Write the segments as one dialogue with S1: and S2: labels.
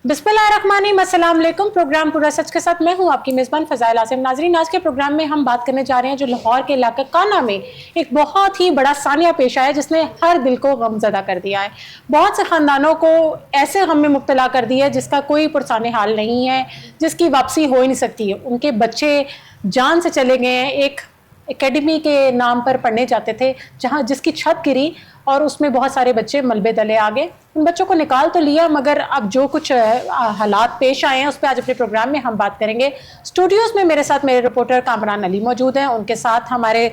S1: बिस्मिल्लाहिर्रहमानिर्रहीम, अस्सलाम वालेकुम। प्रोग्राम पूरा सच के साथ मैं हूं आपकी मेज़बान फ़ज़ाइल आसिम। नाज़रीन, आज के प्रोग्राम में हम बात करने जा रहे हैं जो लाहौर के इलाका काना में एक बहुत ही बड़ा सानिया पेश आया जिसने हर दिल को गमज़दा कर दिया है। बहुत से ख़ानदानों को ऐसे गम में मुब्तला कर दिया है जिसका कोई पुरसाने हाल नहीं है, जिसकी वापसी हो ही नहीं सकती है। उनके बच्चे जान से चले गए हैं। एक एकेडमी के नाम पर पढ़ने जाते थे जहाँ जिसकी छत गिरी और उसमें बहुत सारे बच्चे मलबे तले आ गए। उन बच्चों को निकाल तो लिया, मगर अब जो कुछ हालात पेश आए हैं उस पर आज अपने प्रोग्राम में हम बात करेंगे। स्टूडियोज़ में मेरे साथ मेरे रिपोर्टर कामरान अली मौजूद हैं, उनके साथ हमारे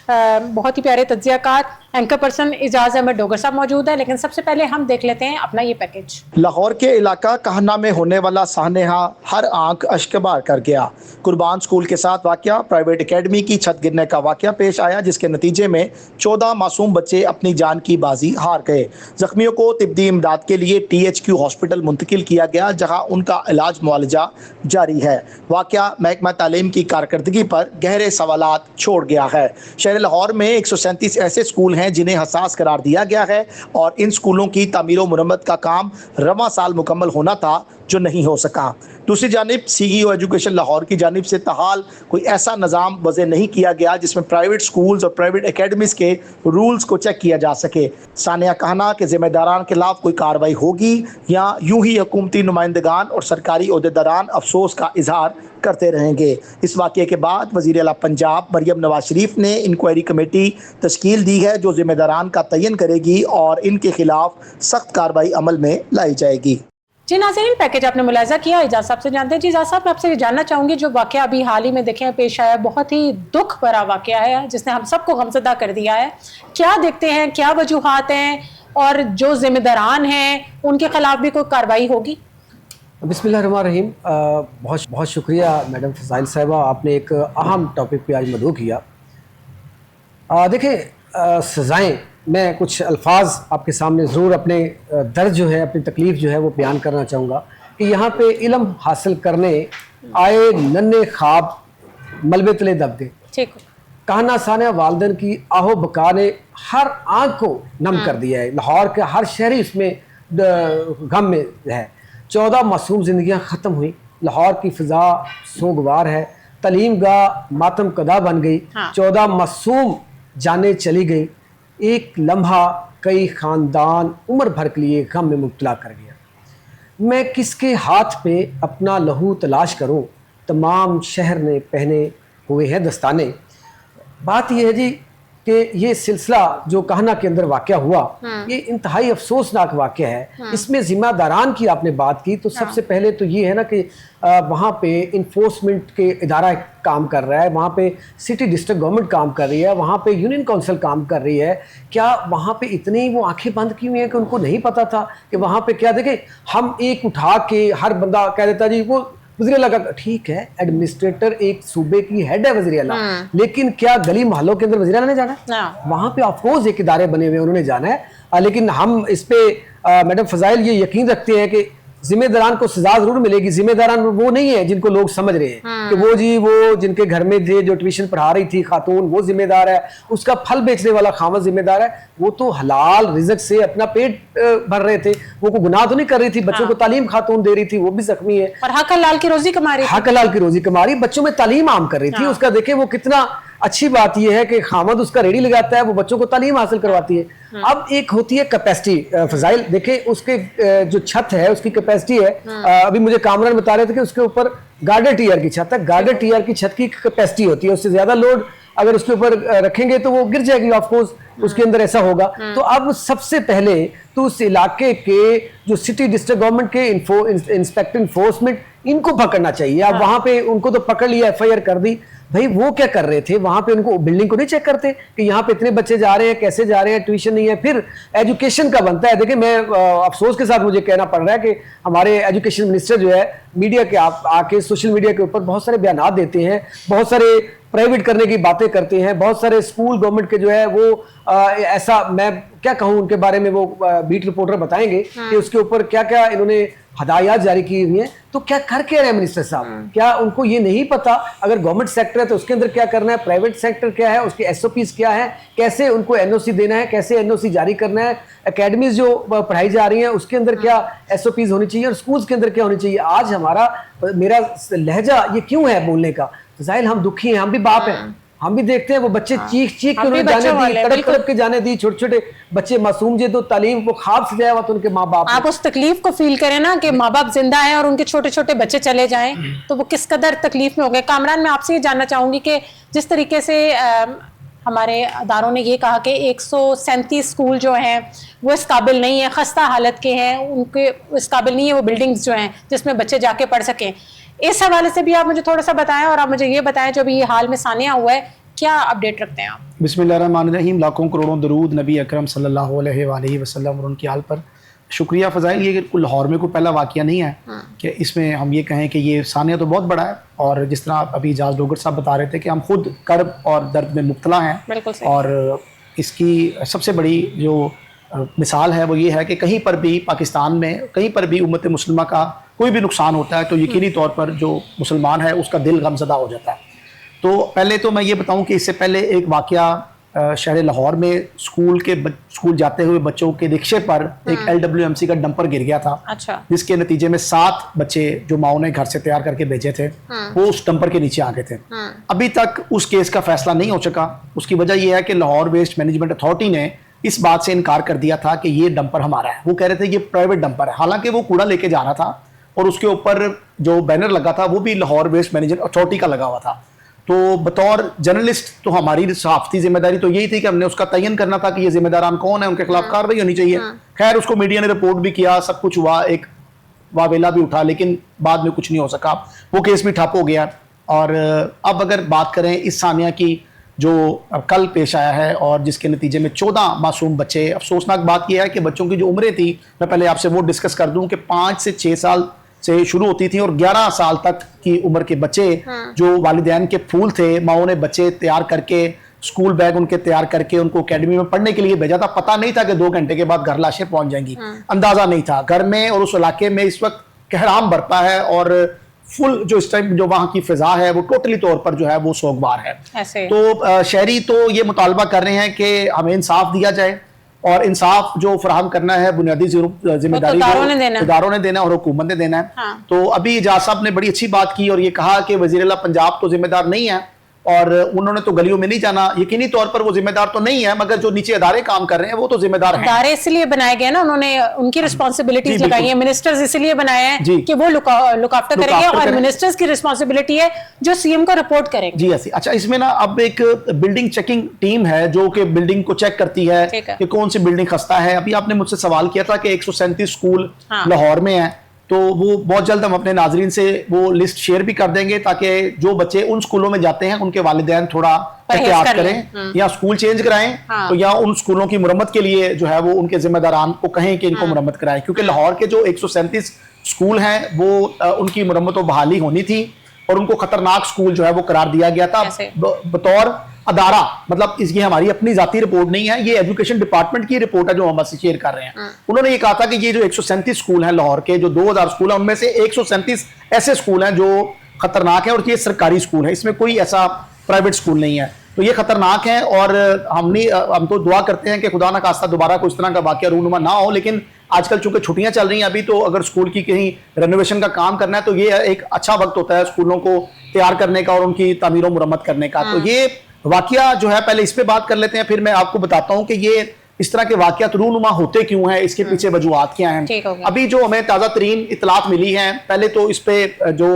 S1: बहुत ही प्यारे तज्ज़ियाकार एंकर पर्सन इजाज़ अहमद डोगर साहब मौजूद है। लेकिन सबसे पहले हम देख लेते हैं अपना ये पैकेज।
S2: लाहौर के इलाका कहना में होने वाला सानेहा हर आंख अश्कबार कर गया। कुर्बान स्कूल के साथ वाकया प्राइवेट एकेडमी की छत गिरने का वाकया पेश आया, जिसके नतीजे में 14 मासूम बच्चे अपनी जान की बाजी हार गए। जख्मियों को तिब्बी इमदाद के लिए THQ हॉस्पिटल मुंतकिल किया गया, जहां उनका इलाज मुआलजा जारी है। वाकया महकमा तालीम की कारकर्दगी पर गहरे सवालात छोड़ गया है। शहर लाहौर में 137 ऐसे स्कूल हैं जिन्हें हसास करार दिया गया है और इन स्कूलों की तामीर और मुरम्मत का काम रवां साल मुकम्मल होना था, जो नहीं हो सका। दूसरी जानिब CEO एजुकेशन लाहौर की जानिब से ताहाल कोई ऐसा निज़ाम वज़े नहीं किया गया जिसमें प्राइवेट स्कूल्स और प्राइवेट एकेडमीज़ के रूल्स को चेक किया जा सके। सानिया कहना के ज़िम्मेदारान के खिलाफ कोई कार्रवाई होगी या यूं ही हुकूमती नुमाइंदगान और सरकारी ओहदेदारान अफसोस का इजहार करते रहेंगे। इस वाक़े के बाद वज़ीर आला पंजाब मरियम नवाज शरीफ ने इंक्वायरी कमेटी तश्कील दी है जो ज़िम्मेदारान का तयन करेगी और इनके खिलाफ सख्त कार्रवाई अमल में लाई जाएगी।
S1: जी नाज़रीन, पैकेज आपने मुलाहिज़ा किया। इजाज़ साहब से जानते हैं। जी इजाज़ साहब, मैं आपसे ये जानना चाहूँगी, जो वाक़या अभी हाल ही में देखें पेश आया, बहुत ही दुख भरा वाक़या है जिसने हम सबको गमज़दा कर दिया है। क्या देखते हैं, क्या वजूहात हैं और जो ज़िम्मेदारान हैं उनके खिलाफ भी कोई कार्रवाई होगी?
S3: बिस्मिल्लाहिर्रहमानिर्रहीम। बहुत बहुत शुक्रिया मैडम फ़ज़ाइल साहिबा, आपने एक अहम टॉपिक पे आज मदऊ किया। देखिए, सज़ाएँ, मैं कुछ अल्फाज आपके सामने ज़रूर अपने दर्द जो है, अपनी तकलीफ़ जो है वो बयान करना चाहूँगा कि यहाँ पे इल्म हासिल करने आए नन्हे ख्वाब मलबे तले दब गए।
S1: ठीक।
S3: कहना सानिया वालदैन की आहो बका ने हर आँख को नम कर दिया है। लाहौर के हर शहरी इसमें गम में है। 14 मासूम ज़िंदगियाँ ख़त्म हुई। लाहौर की फ़िज़ा सोगवार है। तलीम गाह मातम कदा बन गई। 14 मासूम जाने चली गई। एक लम्हा कई ख़ानदान उम्र भर के लिए गम में मुब्तला कर गया। मैं किसके हाथ पे अपना लहू तलाश करूं, तमाम शहर ने पहने हुए हैं दस्ताने। बात यह है जी कि ये सिलसिला जो कहना के अंदर वाक़या हुआ, ये इंतहाई अफसोसनाक वाक़या है। इसमें ज़िम्मेदारान की आपने बात की, तो सबसे पहले तो ये है ना कि वहाँ पे इन्फोर्समेंट के इदारा काम कर रहा है, वहाँ पे सिटी डिस्ट्रिक्ट गवर्नमेंट काम कर रही है, वहाँ पे यूनियन काउंसिल काम कर रही है। क्या वहाँ पे इतनी वो आंखें बंद की हुई हैं कि उनको नहीं पता था कि वहाँ पे क्या? देखें, हम एक उठा के हर बंदा कह देता जी वो वज़ीर आला का, ठीक है, एडमिनिस्ट्रेटर एक सूबे की हेड है वज़ीर आला, लेकिन क्या गली मोहल्लों के अंदर वज़ीर आला ने जाना है? वहाँ पे ऑफकोर्स एक इदारे बने हुए हैं, उन्होंने जाना है। लेकिन हम इस पे मैडम फ़ज़ाइल ये यकीन रखते हैं कि जिम्मेदारान को सजा जरूर मिलेगी। जिम्मेदारान वो नहीं है जिनको लोग समझ रहे हैं कि वो जी वो जिनके घर में थे, जो ट्यूशन पढ़ा रही थी खातून, वो जिम्मेदार है, उसका फल बेचने वाला खामद जिम्मेदार है। वो तो हलाल रिज़्क से अपना पेट भर रहे थे, वो को गुनाह तो नहीं कर रही थी, बच्चों को तालीम खातून दे रही थी, वो भी जख्मी है
S1: और हक हलाल की रोजी कमा रही थी।
S3: हक हलाल की रोजी कमा रही, बच्चों में तालीम आम कर रही थी। उसका देखे वो कितना अच्छी बात यह है कि खामद उसका रेडी लगाता है, वो बच्चों को तालीम हासिल करवाती है। अब एक होती है कैपेसिटी। फ़ज़ाइल देखे, उसके जो छत है उसकी कैपेसिटी है, अभी मुझे कामरान बता रहे थे कि उसके ऊपर गार्डर टीयर की छत है। गार्डर टीयर की छत की कैपेसिटी होती है, उससे ज्यादा लोड अगर उसके ऊपर रखेंगे तो वो गिर जाएगी, ऑफकोर्स उसके अंदर ऐसा होगा। तो अब सबसे पहले तो उस इलाके के जो सिटी डिस्ट्रिक्ट गवर्नमेंट के इंस्पेक्टर इन्फोर्समेंट, इनको पकड़ना चाहिए। अब वहां पे उनको तो पकड़ लिया, FIR कर दी, भाई वो क्या कर रहे थे वहां पे? उनको बिल्डिंग को नहीं चेक करते कि यहाँ पे इतने बच्चे जा रहे हैं, कैसे जा रहे हैं, ट्यूशन नहीं है। फिर एजुकेशन का बनता है। देखिए, मैं अफसोस के साथ मुझे कहना पड़ रहा है कि हमारे एजुकेशन मिनिस्टर जो है मीडिया के आके सोशल मीडिया के ऊपर बहुत सारे बयान देते हैं, बहुत सारे प्राइवेट करने की बातें करते हैं। बहुत सारे स्कूल गवर्नमेंट के जो है वो ऐसा, मैं क्या कहूँ उनके बारे में, वो बीट रिपोर्टर बताएंगे कि उसके ऊपर क्या क्या इन्होंने हदायत जारी की हुई है। तो क्या कर क्या रहे हैं मिनिस्टर साहब? क्या उनको ये नहीं पता अगर गवर्नमेंट सेक्टर है तो उसके अंदर क्या करना है, प्राइवेट सेक्टर क्या है, उसके एसओपीज क्या है, कैसे उनको एनओसी देना है, कैसे एनओसी जारी करना है, एकेडमीज जो पढ़ाई जा रही है उसके अंदर क्या एसओपीज होनी चाहिए और स्कूल्स के अंदर क्या होनी चाहिए। आज मेरा लहजा ये क्यों है बोलने का, जाहिर हम दुखी हैं, हम भी बाप हैं, हम भी देखते हैं वो बच्चे चीख के उन्होंने जाने दी, तड़प तड़प के जाने दी, छोटे छोटे बच्चे मासूम जे तो तालीम वो ख्वाब से जाया हुआ तो उनके माँ बाप।
S1: आप उस तकलीफ को फील करें ना कि माँ बाप जिंदा हैं और उनके छोटे छोटे बच्चे चले जाएं, तो वो किस कदर तकलीफ में हो गए। कामरान, मैं आपसे ये जानना चाहूंगी कि जिस तरीके से हमारे अदारों ने ये कहा कि 137 स्कूल जो हैं वो इस काबिल नहीं है, खस्ता हालत के हैं, उनके इस काबिल नहीं है वो बिल्डिंग्स जो हैं जिसमें बच्चे जाके पढ़ सकें, इस हवाले से भी आप मुझे थोड़ा सा बताएं और आप मुझे ये बताएं जो अभी ये हाल में सानिया हुआ है, क्या अपडेट रखते हैं आप?
S4: बिस्मिल्लाहिर्रहमानिर्रहीम। लाखों करोड़ों दरूद नबी अकरम सल्लल्लाहु अलैहि वसल्लम और उनकी हाल पर। शुक्रिया फ़ज़ाइल। ये लाहौर में कोई पहला वाक़या नहीं है कि इसमें हम ये कहें कि ये सानिया तो बहुत बड़ा है, और जिस तरह अभी इजाज़ डोगर साहब बता रहे थे कि हम खुद कर्ब और दर्द में मुब्तला हैं, और इसकी सबसे बड़ी जो मिसाल है वो ये है कि कहीं पर भी पाकिस्तान में कहीं पर भी उम्मत मुस्लिमा का कोई भी नुकसान होता है तो यकीनी तौर पर जो मुसलमान है उसका दिल गमज़दा हो जाता है। तो पहले तो मैं ये बताऊं कि इससे पहले एक वाक़या शहर लाहौर में स्कूल जाते हुए बच्चों के रिक्शे पर एक LWMC का डंपर गिर गया था।
S1: अच्छा।
S4: जिसके नतीजे में 7 बच्चे जो माओ ने घर से तैयार करके भेजे थे वो उस डंपर के नीचे आ गए थे। अभी तक उस केस का फैसला नहीं हो सका। उसकी वजह यह है कि लाहौर वेस्ट मैनेजमेंट अथॉरिटी ने इस बात से इनकार कर दिया था कि ये डंपर हमारा है। वो कह रहे थे ये प्राइवेट डंपर है, हालांकि वो कूड़ा लेके जा रहा था और उसके ऊपर जो बैनर लगा था वो भी लाहौर वेस्ट मैनेजमेंट अथॉरिटी का लगा हुआ था। तो बतौर जर्नलिस्ट तो हमारी सहाफ़ती जिम्मेदारी तो यही थी कि हमने उसका तयन करना था कि ये जिम्मेदारान कौन है, उनके खिलाफ कार्रवाई होनी चाहिए। खैर उसको मीडिया ने रिपोर्ट भी किया, सब कुछ हुआ, एक वावेला भी उठा, लेकिन बाद में कुछ नहीं हो सका, वो केस भी ठप हो गया। और अब अगर बात करें इस सानिया की जो कल पेश आया है और जिसके नतीजे में 14 मासूम बच्चे, अफसोसनाक बात यह है कि बच्चों की जो उम्रें थी, मैं पहले आपसे वो डिस्कस कर दूं कि 5 से 6 साल से शुरू होती थी और 11 साल तक की उम्र के बच्चे जो वालिदैन के फूल थे, माओ ने बच्चे तैयार करके स्कूल बैग उनके तैयार करके उनको एकेडमी में पढ़ने के लिए भेजा था। पता नहीं था कि 2 घंटे के बाद घर लाशें पहुंच जाएंगी, अंदाजा नहीं था। घर में और उस इलाके में इस वक्त कहराम बरपा है और फुल जो इस टाइम जो वहां की फिजा है वो टोटली तौर पर जो है वो सोगवार है। तो शहरी तो ये मुतालबा कर रहे हैं कि हमें इंसाफ दिया जाए, और इंसाफ जो फराहम करना है बुनियादी जिम्मेदारी इदारों ने देना और हुकूमत ने देना है। हाँ। तो अभी इजाज साहब ने बड़ी अच्छी बात की और ये कहा कि वज़ीर आला पंजाब तो जिम्मेदार नहीं है और उन्होंने तो गलियों में नहीं जाना। यकीनी तौर पर वो जिम्मेदार तो नहीं है, मगर जो नीचे अदारे काम कर रहे हैं वो तो जिम्मेदार हैं।
S1: अदारे इसलिए बनाए गए ना, उन्होंने उनकी रिस्पांसिबिलिटीज लगाई है। मिनिस्टर्स इसलिए बनाए हैं कि वो लुक आफ्टर करेंगे और मिनिस्टर्स की रिस्पांसिबिलिटी है जो सीएम को रिपोर्ट करेंगे।
S4: जी ऐसी। अच्छा, इसमें ना अब एक बिल्डिंग चेकिंग टीम है जो कि बिल्डिंग को चेक करती है कि कौन सी बिल्डिंग खस्ता है। अभी आपने मुझसे सवाल किया था कि 137 स्कूल लाहौर में है, तो वो बहुत जल्द हम अपने नाजरीन से वो लिस्ट शेयर भी कर देंगे ताकि जो बच्चे उन स्कूलों में जाते हैं उनके वालिदैन थोड़ा एहतियात करें, या स्कूल चेंज कराएं। तो या उन स्कूलों की मुरम्मत के लिए जो है वो उनके जिम्मेदारान को कहें कि इनको मुरम्मत कराएं, क्योंकि लाहौर के जो 137 स्कूल हैं वो उनकी मुरम्मत व बहाली होनी थी और उनको खतरनाक स्कूल जो है वो करार दिया गया था बतौर अदारा। मतलब इसकी हमारी अपनी जाती रिपोर्ट नहीं है, ये एजुकेशन डिपार्टमेंट की रिपोर्ट है जो हम शेयर कर रहे हैं। उन्होंने ये कहा था कि ये जो 137 स्कूल हैं लाहौर के, जो 2000 स्कूल हैं, उनमें से 137 ऐसे स्कूल हैं जो खतरनाक हैं और ये सरकारी स्कूल है, इसमें कोई ऐसा प्राइवेट स्कूल नहीं है। तो ये खतरनाक है और हम तो दुआ करते हैं कि खुदा ना खास्ता दोबारा कुछ तरह का वाकया रूनुमा ना हो। लेकिन आजकल चूंकि छुट्टियां चल रही हैं अभी, तो अगर स्कूल की कहीं रेनोवेशन का काम करना है तो ये एक अच्छा वक्त होता है स्कूलों को तैयार करने का और उनकी तामीर और मुरम्मत करने का। तो ये वाकया जो है पहले इस पे बात कर लेते हैं, फिर मैं आपको बताता हूं कि ये इस तरह के वाकयात रूनुमा होते क्यों हैं, इसके पीछे वजूहात क्या हैं। अभी जो हमें ताज़ा तरीन इतलात मिली हैं, पहले तो इस पे जो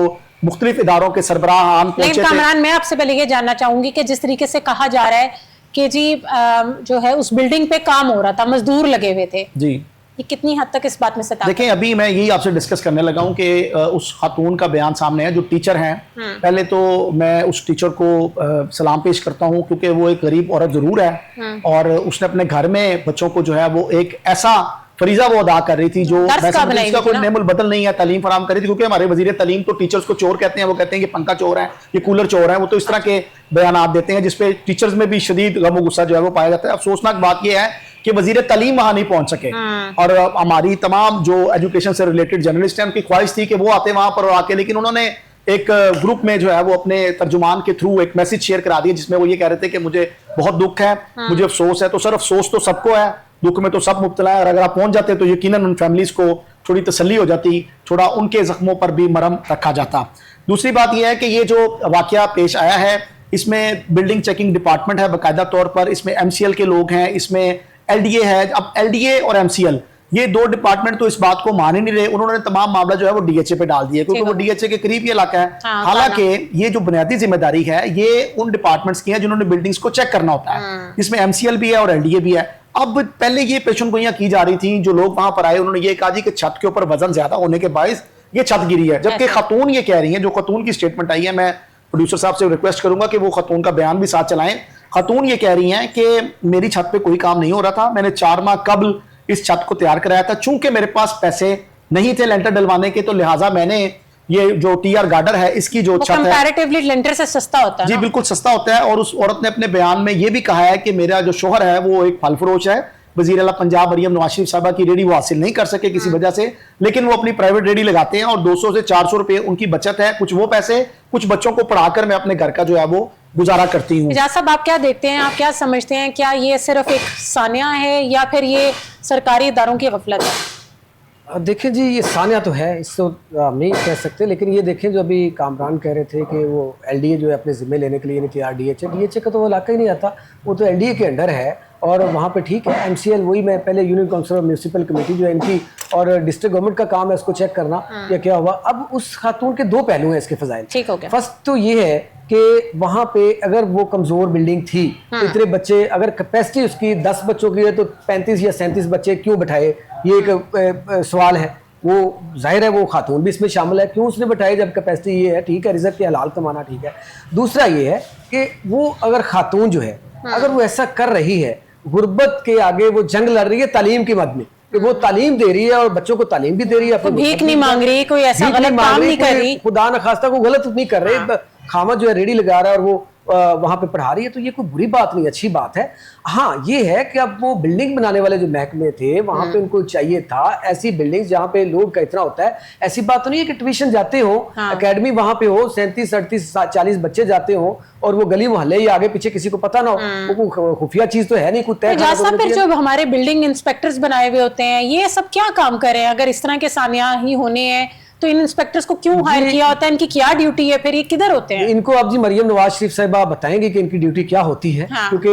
S4: मुख्तलिफ इदारों के सरबराहान पहुंचे थे।
S1: कामरान, मैं आपसे पहले ये जानना चाहूंगी कि जिस तरीके से कहा जा रहा है कि जी जो है उस बिल्डिंग पे काम हो रहा था, मजदूर लगे हुए थे, जी ये कितनी हद तक इस बात में सता?
S4: देखें, अभी मैं यही आपसे डिस्कस करने लगा हूं कि उस खातून का बयान सामने है जो टीचर हैं। पहले तो मैं उस टीचर को सलाम पेश करता हूं क्योंकि वो एक गरीब औरत जरूर है और उसने अपने घर में बच्चों को जो है वो एक ऐसा फरीजा वो अदा कर रही थी, जो
S1: दर्स
S4: मैं
S1: का
S4: समझता हूं
S1: बनाई
S4: इसका
S1: हुई
S4: कोई
S1: थी ना?
S4: नेमुल बदल नहीं है, तालीम फराम करी थी, क्योंकि हमारे वजीर तालीम तो टीचर्स को चोर कहते हैं, वो कहते हैं कि पंखा चोर है, ये कूलर चोर है, वो तो इस तरह के बयान देते हैं जिसपे टीचर्स में भी शदीद गम और गुस्सा जो है वो पाया जाता है। अफसोसनाक बात यह है कि वजीर तालीम वहां नहीं पहुंच सके, और हमारी तमाम जो एजुकेशन से रिलेटेड जर्नलिस्ट हैं उनकी ख्वाहिश थी कि वो आते वहां पर आके, लेकिन उन्होंने एक ग्रुप में जो है वो अपने तर्जुमान के थ्रू एक मैसेज शेयर करा दिया जिसमें वो ये कह रहे थे कि मुझे बहुत दुख है, मुझे अफसोस है। तो सर अफसोस तो सबको है, दुख में तो सब मुब्तला है, और अगर आप पहुंच जाते तो यकीनन उन फैमिलीज को थोड़ी तसल्ली हो जाती, थोड़ा उनके जख्मों पर भी मरहम रखा जाता। दूसरी बात यह है कि ये जो वाकया पेश आया है इसमें बिल्डिंग चेकिंग डिपार्टमेंट है बाकायदा तौर पर, इसमें MCL के लोग हैं, इसमें LDA है। अब LDA और MCL ये दो डिपार्टमेंट तो इस बात को मान ही नहीं रहे, उन्होंने तमाम मामला जो है वो DHA पे डाल दिया, क्योंकि वो DHA के करीब ये इलाका है।
S1: हाँ,
S4: हालांकि ये जो बुनियादी जिम्मेदारी है ये उन डिपार्टमेंट्स की है जिन्होंने बिल्डिंग्स को चेक करना होता है, इसमें MCL भी है और LDA भी है। अब पहले ये पेशेंगोइयां की जा रही थी, जो लोग वहां पर आए उन्होंने ये कहा जी कि छत के ऊपर वजन ज्यादा होने के बायस ये छत गिरी है, जबकि खतून ये कह रही है, जो खतून की स्टेटमेंट आई है, मैं प्रोड्यूसर साहब से रिक्वेस्ट करूंगा कि वो खतून का बयान भी साथ चलाएं। खतून ये कह रही हैं कि मेरी छत पे कोई काम नहीं हो रहा था, मैंने 4 माह कबल इस छत को तैयार कराया था, चूंकि मेरे पास पैसे नहीं थे लेंटर डलवाने के, तो लिहाजा मैंने ये जो TR गार्डर है इसकी जो छत है
S1: कंपैरेटिवली लेंटर से सस्ता होता है
S4: जी
S1: ना?
S4: बिल्कुल सस्ता होता है। और उस औरत ने अपने बयान में ये भी कहा है कि मेरा जो शोहर है वो एक फल फरोश है, वजीर आला पंजाब मरियम नवाज शरीफ साहबा की रेडी वो हासिल नहीं कर सके किसी वजह से, लेकिन वो अपनी प्राइवेट रेडी लगाते हैं और 200 से 400 रुपए उनकी बचत है, कुछ वो पैसे कुछ बच्चों को पढ़ाकर मैं अपने घर का जो है वो गुजारा करती हूँ।
S1: इजाज साहब आप क्या देखते हैं, आप क्या समझते हैं, क्या ये सिर्फ एक सानिया है या फिर ये सरकारी इदारों की गफलत है?
S3: देखें जी, ये सानिया तो है, इसको हम नहीं कह सकते, लेकिन ये देखें जो अभी कामरान कह रहे थे कि वो LDA जो है अपने ज़िम्मे लेने के लिए नहीं तैयार, DHA का तो वो इलाका ही नहीं आता, वो तो LDA के अंडर है और वहाँ पे ठीक है। MCL वही, मैं पहले यूनियन काउंसिल और म्यूनसिपल कमेटी जो है इनकी और डिस्ट्रिक्ट गवर्नमेंट का काम है उसको चेक करना या क्या हुआ। अब उस खातून के 2 पहलू हैं इसके फजाइल।
S1: ठीक हो गया।
S3: फर्स्ट तो ये है कि वहाँ पे अगर वो कमज़ोर बिल्डिंग थी तो इतने बच्चे, अगर कैपेसिटी उसकी 10 बच्चों की है तो 35 या 37 बच्चे क्यों बैठाए, ये एक सवाल है। वो जाहिर है वो खातून भी इसमें शामिल है, क्यों उसने बैठाए जब कैपेसिटी ये है, ठीक है, रिजर्व के हलाल कमाना ठीक है। दूसरा ये है कि वो अगर खातून जो है अगर वो ऐसा कर रही है, गुर्बत के आगे वो जंग लड़ रही है तालीम की मद में, कि वो तालीम दे रही है और बच्चों को तालीम भी दे रही है,
S1: तो भीख नहीं मांग रही, कोई ऐसा गलत काम नहीं कर रही,
S3: खुदा न खास्ता को गलत नहीं कर रही, खामा जो है रेडी लगा रहा है और वो वहां पे पढ़ा रही है, तो ये कोई बुरी बात नहीं, अच्छी बात है। हाँ ये है कि अब वो बिल्डिंग बनाने वाले जो महकमे थे वहां पे उनको चाहिए था ऐसी बिल्डिंग जहां पे लोड का इतना होता है। ऐसी बात तो नहीं है कि ट्यूशन जाते हो, एकेडमी वहां पे हो, 37, 38, 40 बच्चे जाते हो और वो गली मोहल्ले या आगे पीछे किसी को पता ना हो, वो खुफिया चीज तो है नहीं, कुछ तय
S1: फिर जो हमारे बिल्डिंग इंस्पेक्टर्स बनाए हुए होते हैं ये सब क्या काम कर रहे हैं? अगर इस तरह के सानिया ही होने हैं तो इन इंस्पेक्टर्स को क्यों हायर किया होता है, इनकी क्या ड्यूटी है, फिर ये किधर होते हैं?
S3: इनको अब जी मरियम नवाज शरीफ साहिबा बताएंगे कि इनकी ड्यूटी क्या होती है।
S1: हाँ।
S3: क्योंकि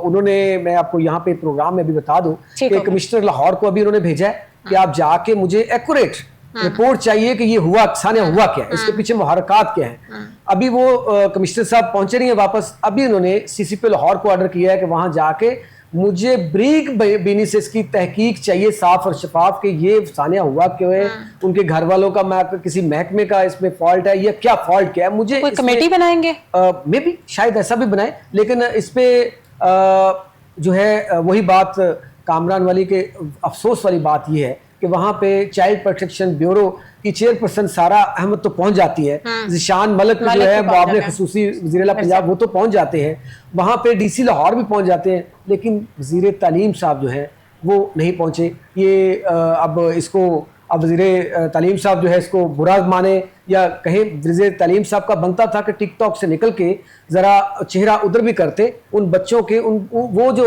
S3: उन्होंने, मैं आपको यहाँ पे प्रोग्राम में भी बता दूं कि कमिश्नर लाहौर को अभी उन्होंने भेजा है कि आप जाके मुझे एक्यूरेट रिपोर्ट चाहिए कि ये हुआ, सानिया हुआ क्या है, इसके पीछे मुहरकात क्या है। अभी वो कमिश्नर साहब पहुंचे नहीं है वापस, अभी उन्होंने CCP लाहौर को ऑर्डर किया है कि वहां जाके मुझे ब्रीक बेनी से इसकी तहकीक चाहिए साफ और शफाफ कि ये सानिया हुआ क्यों है, उनके घर वालों का किसी महकमे का इसमें फॉल्ट है या क्या फॉल्ट क्या है। मुझे
S1: कोई कमेटी बनाएंगे
S3: मे बी शायद ऐसा भी बनाए, लेकिन इस पे जो है वही बात कामरान वाली के अफसोस वाली बात ये है कि वहाँ पे चाइल्ड प्रोटेक्शन ब्यूरो की चेयरपर्सन सारा अहमद तो पहुंच जाती है, जिशान मलिक जो है मुआविन खुसूसी वज़ीर आला पंजाब वो तो पहुंच जाते हैं, वहाँ पे DC लाहौर भी पहुंच जाते हैं, लेकिन वज़ीर तालीम साहब जो है वो नहीं पहुंचे। ये अब इसको अब वज़ीर तालीम साहब जो है इसको बुरा माने या कहें, वज़ीर तालीम साहब का बनता था कि टिकटॉक से निकल के ज़रा चेहरा उधर भी करते, उन बच्चों के वो जो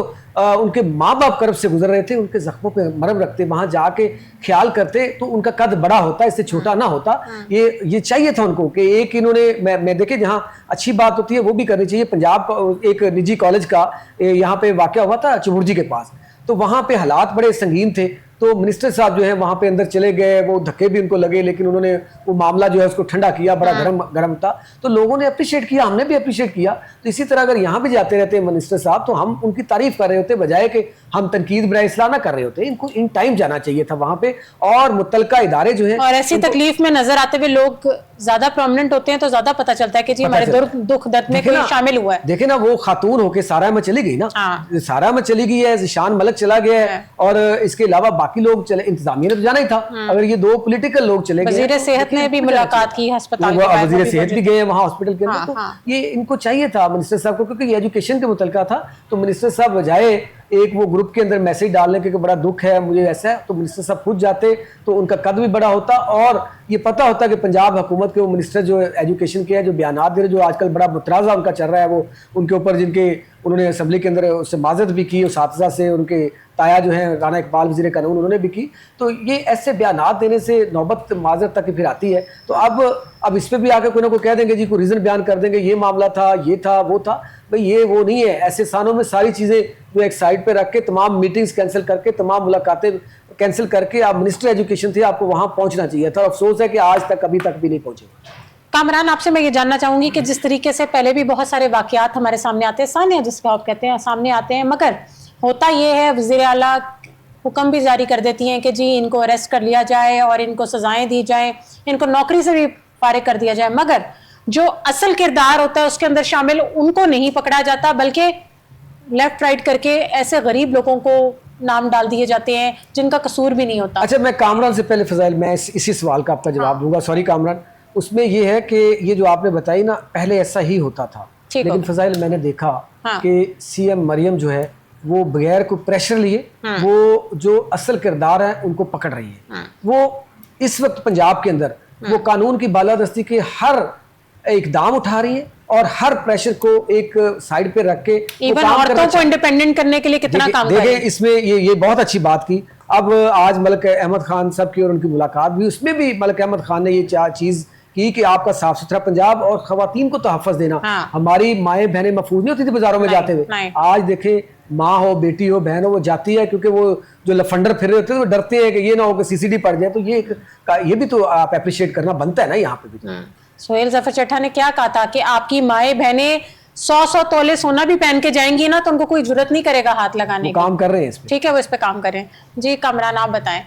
S3: उनके माँ बाप कर्ब से गुजर रहे थे उनके जख्मों पे मरहम रखते, वहाँ जाके ख्याल करते तो उनका कद बड़ा होता, इससे छोटा ना होता। ये चाहिए था उनको कि एक इन्होंने मैं देखे जहाँ अच्छी बात होती है वो भी करनी चाहिए। पंजाब एक निजी कॉलेज का यहाँ पे वाक़या हुआ था चबुर्जी के पास, तो वहाँ पे हालात बड़े संगीन थे, तो मिनिस्टर साहब जो है वहाँ पे अंदर चले गए, वो धक्के भी उनको लगे, लेकिन उन्होंने वो मामला जो है उसको ठंडा किया, बड़ा गर्म था, तो लोगों ने अप्रिशिएट किया, हमने भी अप्रिशिएट किया। तो इसी तरह अगर यहाँ भी जाते रहते हैं मिनिस्टर साहब तो हम उनकी तारीफ कर रहे होते बजाय कि हम तनकीद बराए इस्लाह ना कर रहे होते। इनको इन टाइम जाना चाहिए था वहाँ पे, और मुतलका इदारे जो है
S1: और ऐसी तकलीफ में नजर आते हुए लोग ज्यादा प्रोमिनेंट होते हैं तो ज्यादा पता चलता है कि जी हमारे दुख दर्द में कोई शामिल हुआ है।
S3: देखे ना, वो खातून होके सारा में चली गई ना,
S1: हाँ।
S3: सारा में चली गई है, ज़िशान मलिक चला गया है, और इसके अलावा बाकी लोग चले, इंतजामिया ने तो जाना ही था। अगर ये दो पॉलिटिकल लोग चले गए,
S1: वजीर सेहत ने भी मुलाकात की अस्पताल के बाद,
S3: वजीर सेहत भी गए वहाँ हॉस्पिटल के अंदर।
S1: हाँ,
S3: तो
S1: हाँ।
S3: ये इनको चाहिए था मिनिस्टर साहब को, क्योंकि ये एजुकेशन के मुतलका था, तो मिनिस्टर साहब बजाय एक वो ग्रुप के अंदर मैसेज डालने के बड़ा दुख है मुझे ऐसा है, तो मिनिस्टर साहब खुद जाते तो उनका कद भी बड़ा होता, और ये पता होता कि पंजाब हुकूमत के वो मिनिस्टर जो एजुकेशन के हैं, जो बयानात दे रहे, जो आजकल बड़ा मुतराजा उनका चल रहा है, वो उनके ऊपर जिनके उन्होंने असम्बली के अंदर उससे माजरत भी की, उसातिज़ा से, उनके ताया जो हैं राना इकबाल वज़ीर कानून, उन्होंने भी की। तो ये ऐसे बयानात देने से नौबत माजरत तक फिर आती है। तो अब इस पर भी आकर कोई ना कोई कह देंगे जी, कोई रीज़न बयान कर देंगे, ये मामला था, ये था, वो था। भाई ये वो नहीं है। ऐसे सालों में सारी चीज़ें जो एक साइड पे रख के, तमाम मीटिंग्स कैंसिल करके, तमाम मुलाकातें कैंसिल करके, आप मिनिस्टर एजुकेशन थे, आपको वहाँ पहुँचना चाहिए था। अफसोस है कि आज तक अभी तक भी नहीं पहुँचे।
S1: कामरान, आपसे मैं ये जानना चाहूंगी कि जिस तरीके से पहले भी बहुत सारे वाकयात हमारे सामने आते हैं, सानिया जिसको आप कहते हैं, सामने आते हैं, मगर होता ये है वज़ीर आला हुक्म भी जारी कर देती हैं कि जी इनको अरेस्ट कर लिया जाए और इनको सजाएं दी जाए, इनको नौकरी से भी फारिग कर दिया जाए, मगर जो असल किरदार होता है उसके अंदर शामिल उनको नहीं पकड़ा जाता, बल्कि लेफ्ट राइट करके ऐसे गरीब लोगों को नाम डाल दिए जाते हैं जिनका कसूर भी नहीं होता।
S3: अच्छा, मैं कामरान से पहले फजाइल, मैं इसी सवाल का आपका जवाब दूंगा। सॉरी कामरान, उसमें ये है कि ये जो आपने बताई ना, पहले ऐसा ही होता था, लेकिन फजाइल मैंने देखा कि सीएम मरियम जो है वो बगैर कोई प्रेशर लिए वो जो असल किरदार है उनको पकड़ रही है। वो इस वक्त पंजाब के अंदर वो कानून की बालादस्ती के हर इकदाम उठा रही है और हर प्रेशर को एक साइड पे रख के
S1: इवन औरतों को इंडिपेंडेंट करने के लिए कितना काम कर रही है।
S3: इसमें ये बहुत अच्छी बात की। अब आज मलिक अहमद खान साहब की और उनकी मुलाकात भी, उसमें भी मलिक अहमद खान ने ये चीज की कि आपका साफ सुथरा पंजाब और खवातीन को तहफ़्फ़ुज़ देना। हमारी माएँ बहनें महफूज नहीं होती थी बाजारों में जाते हुए। आज देखें, माँ हो, बेटी हो, बहन हो, वो जाती है, क्योंकि वो जो लफंडर फिर रहे होते हैं वो डरते हैं कि ये ना हो कि सीसीडी पड़ जाए। तो ये भी तो आप अप्रिशिएट करना बनता है ना यहाँ पे भी।
S1: सोहेल जफर चड्ढा ने क्या कहा था कि आपकी माएँ बहनें 100 तोले सोना भी पहन के जाएंगी ना तो उनको कोई जरूरत नहीं करेगा हाथ लगाने की।
S3: काम कर रहे हैं इसमें।
S1: ठीक है, वो इस पे काम कर रहे हैं। जी कामरान, आप बताएं,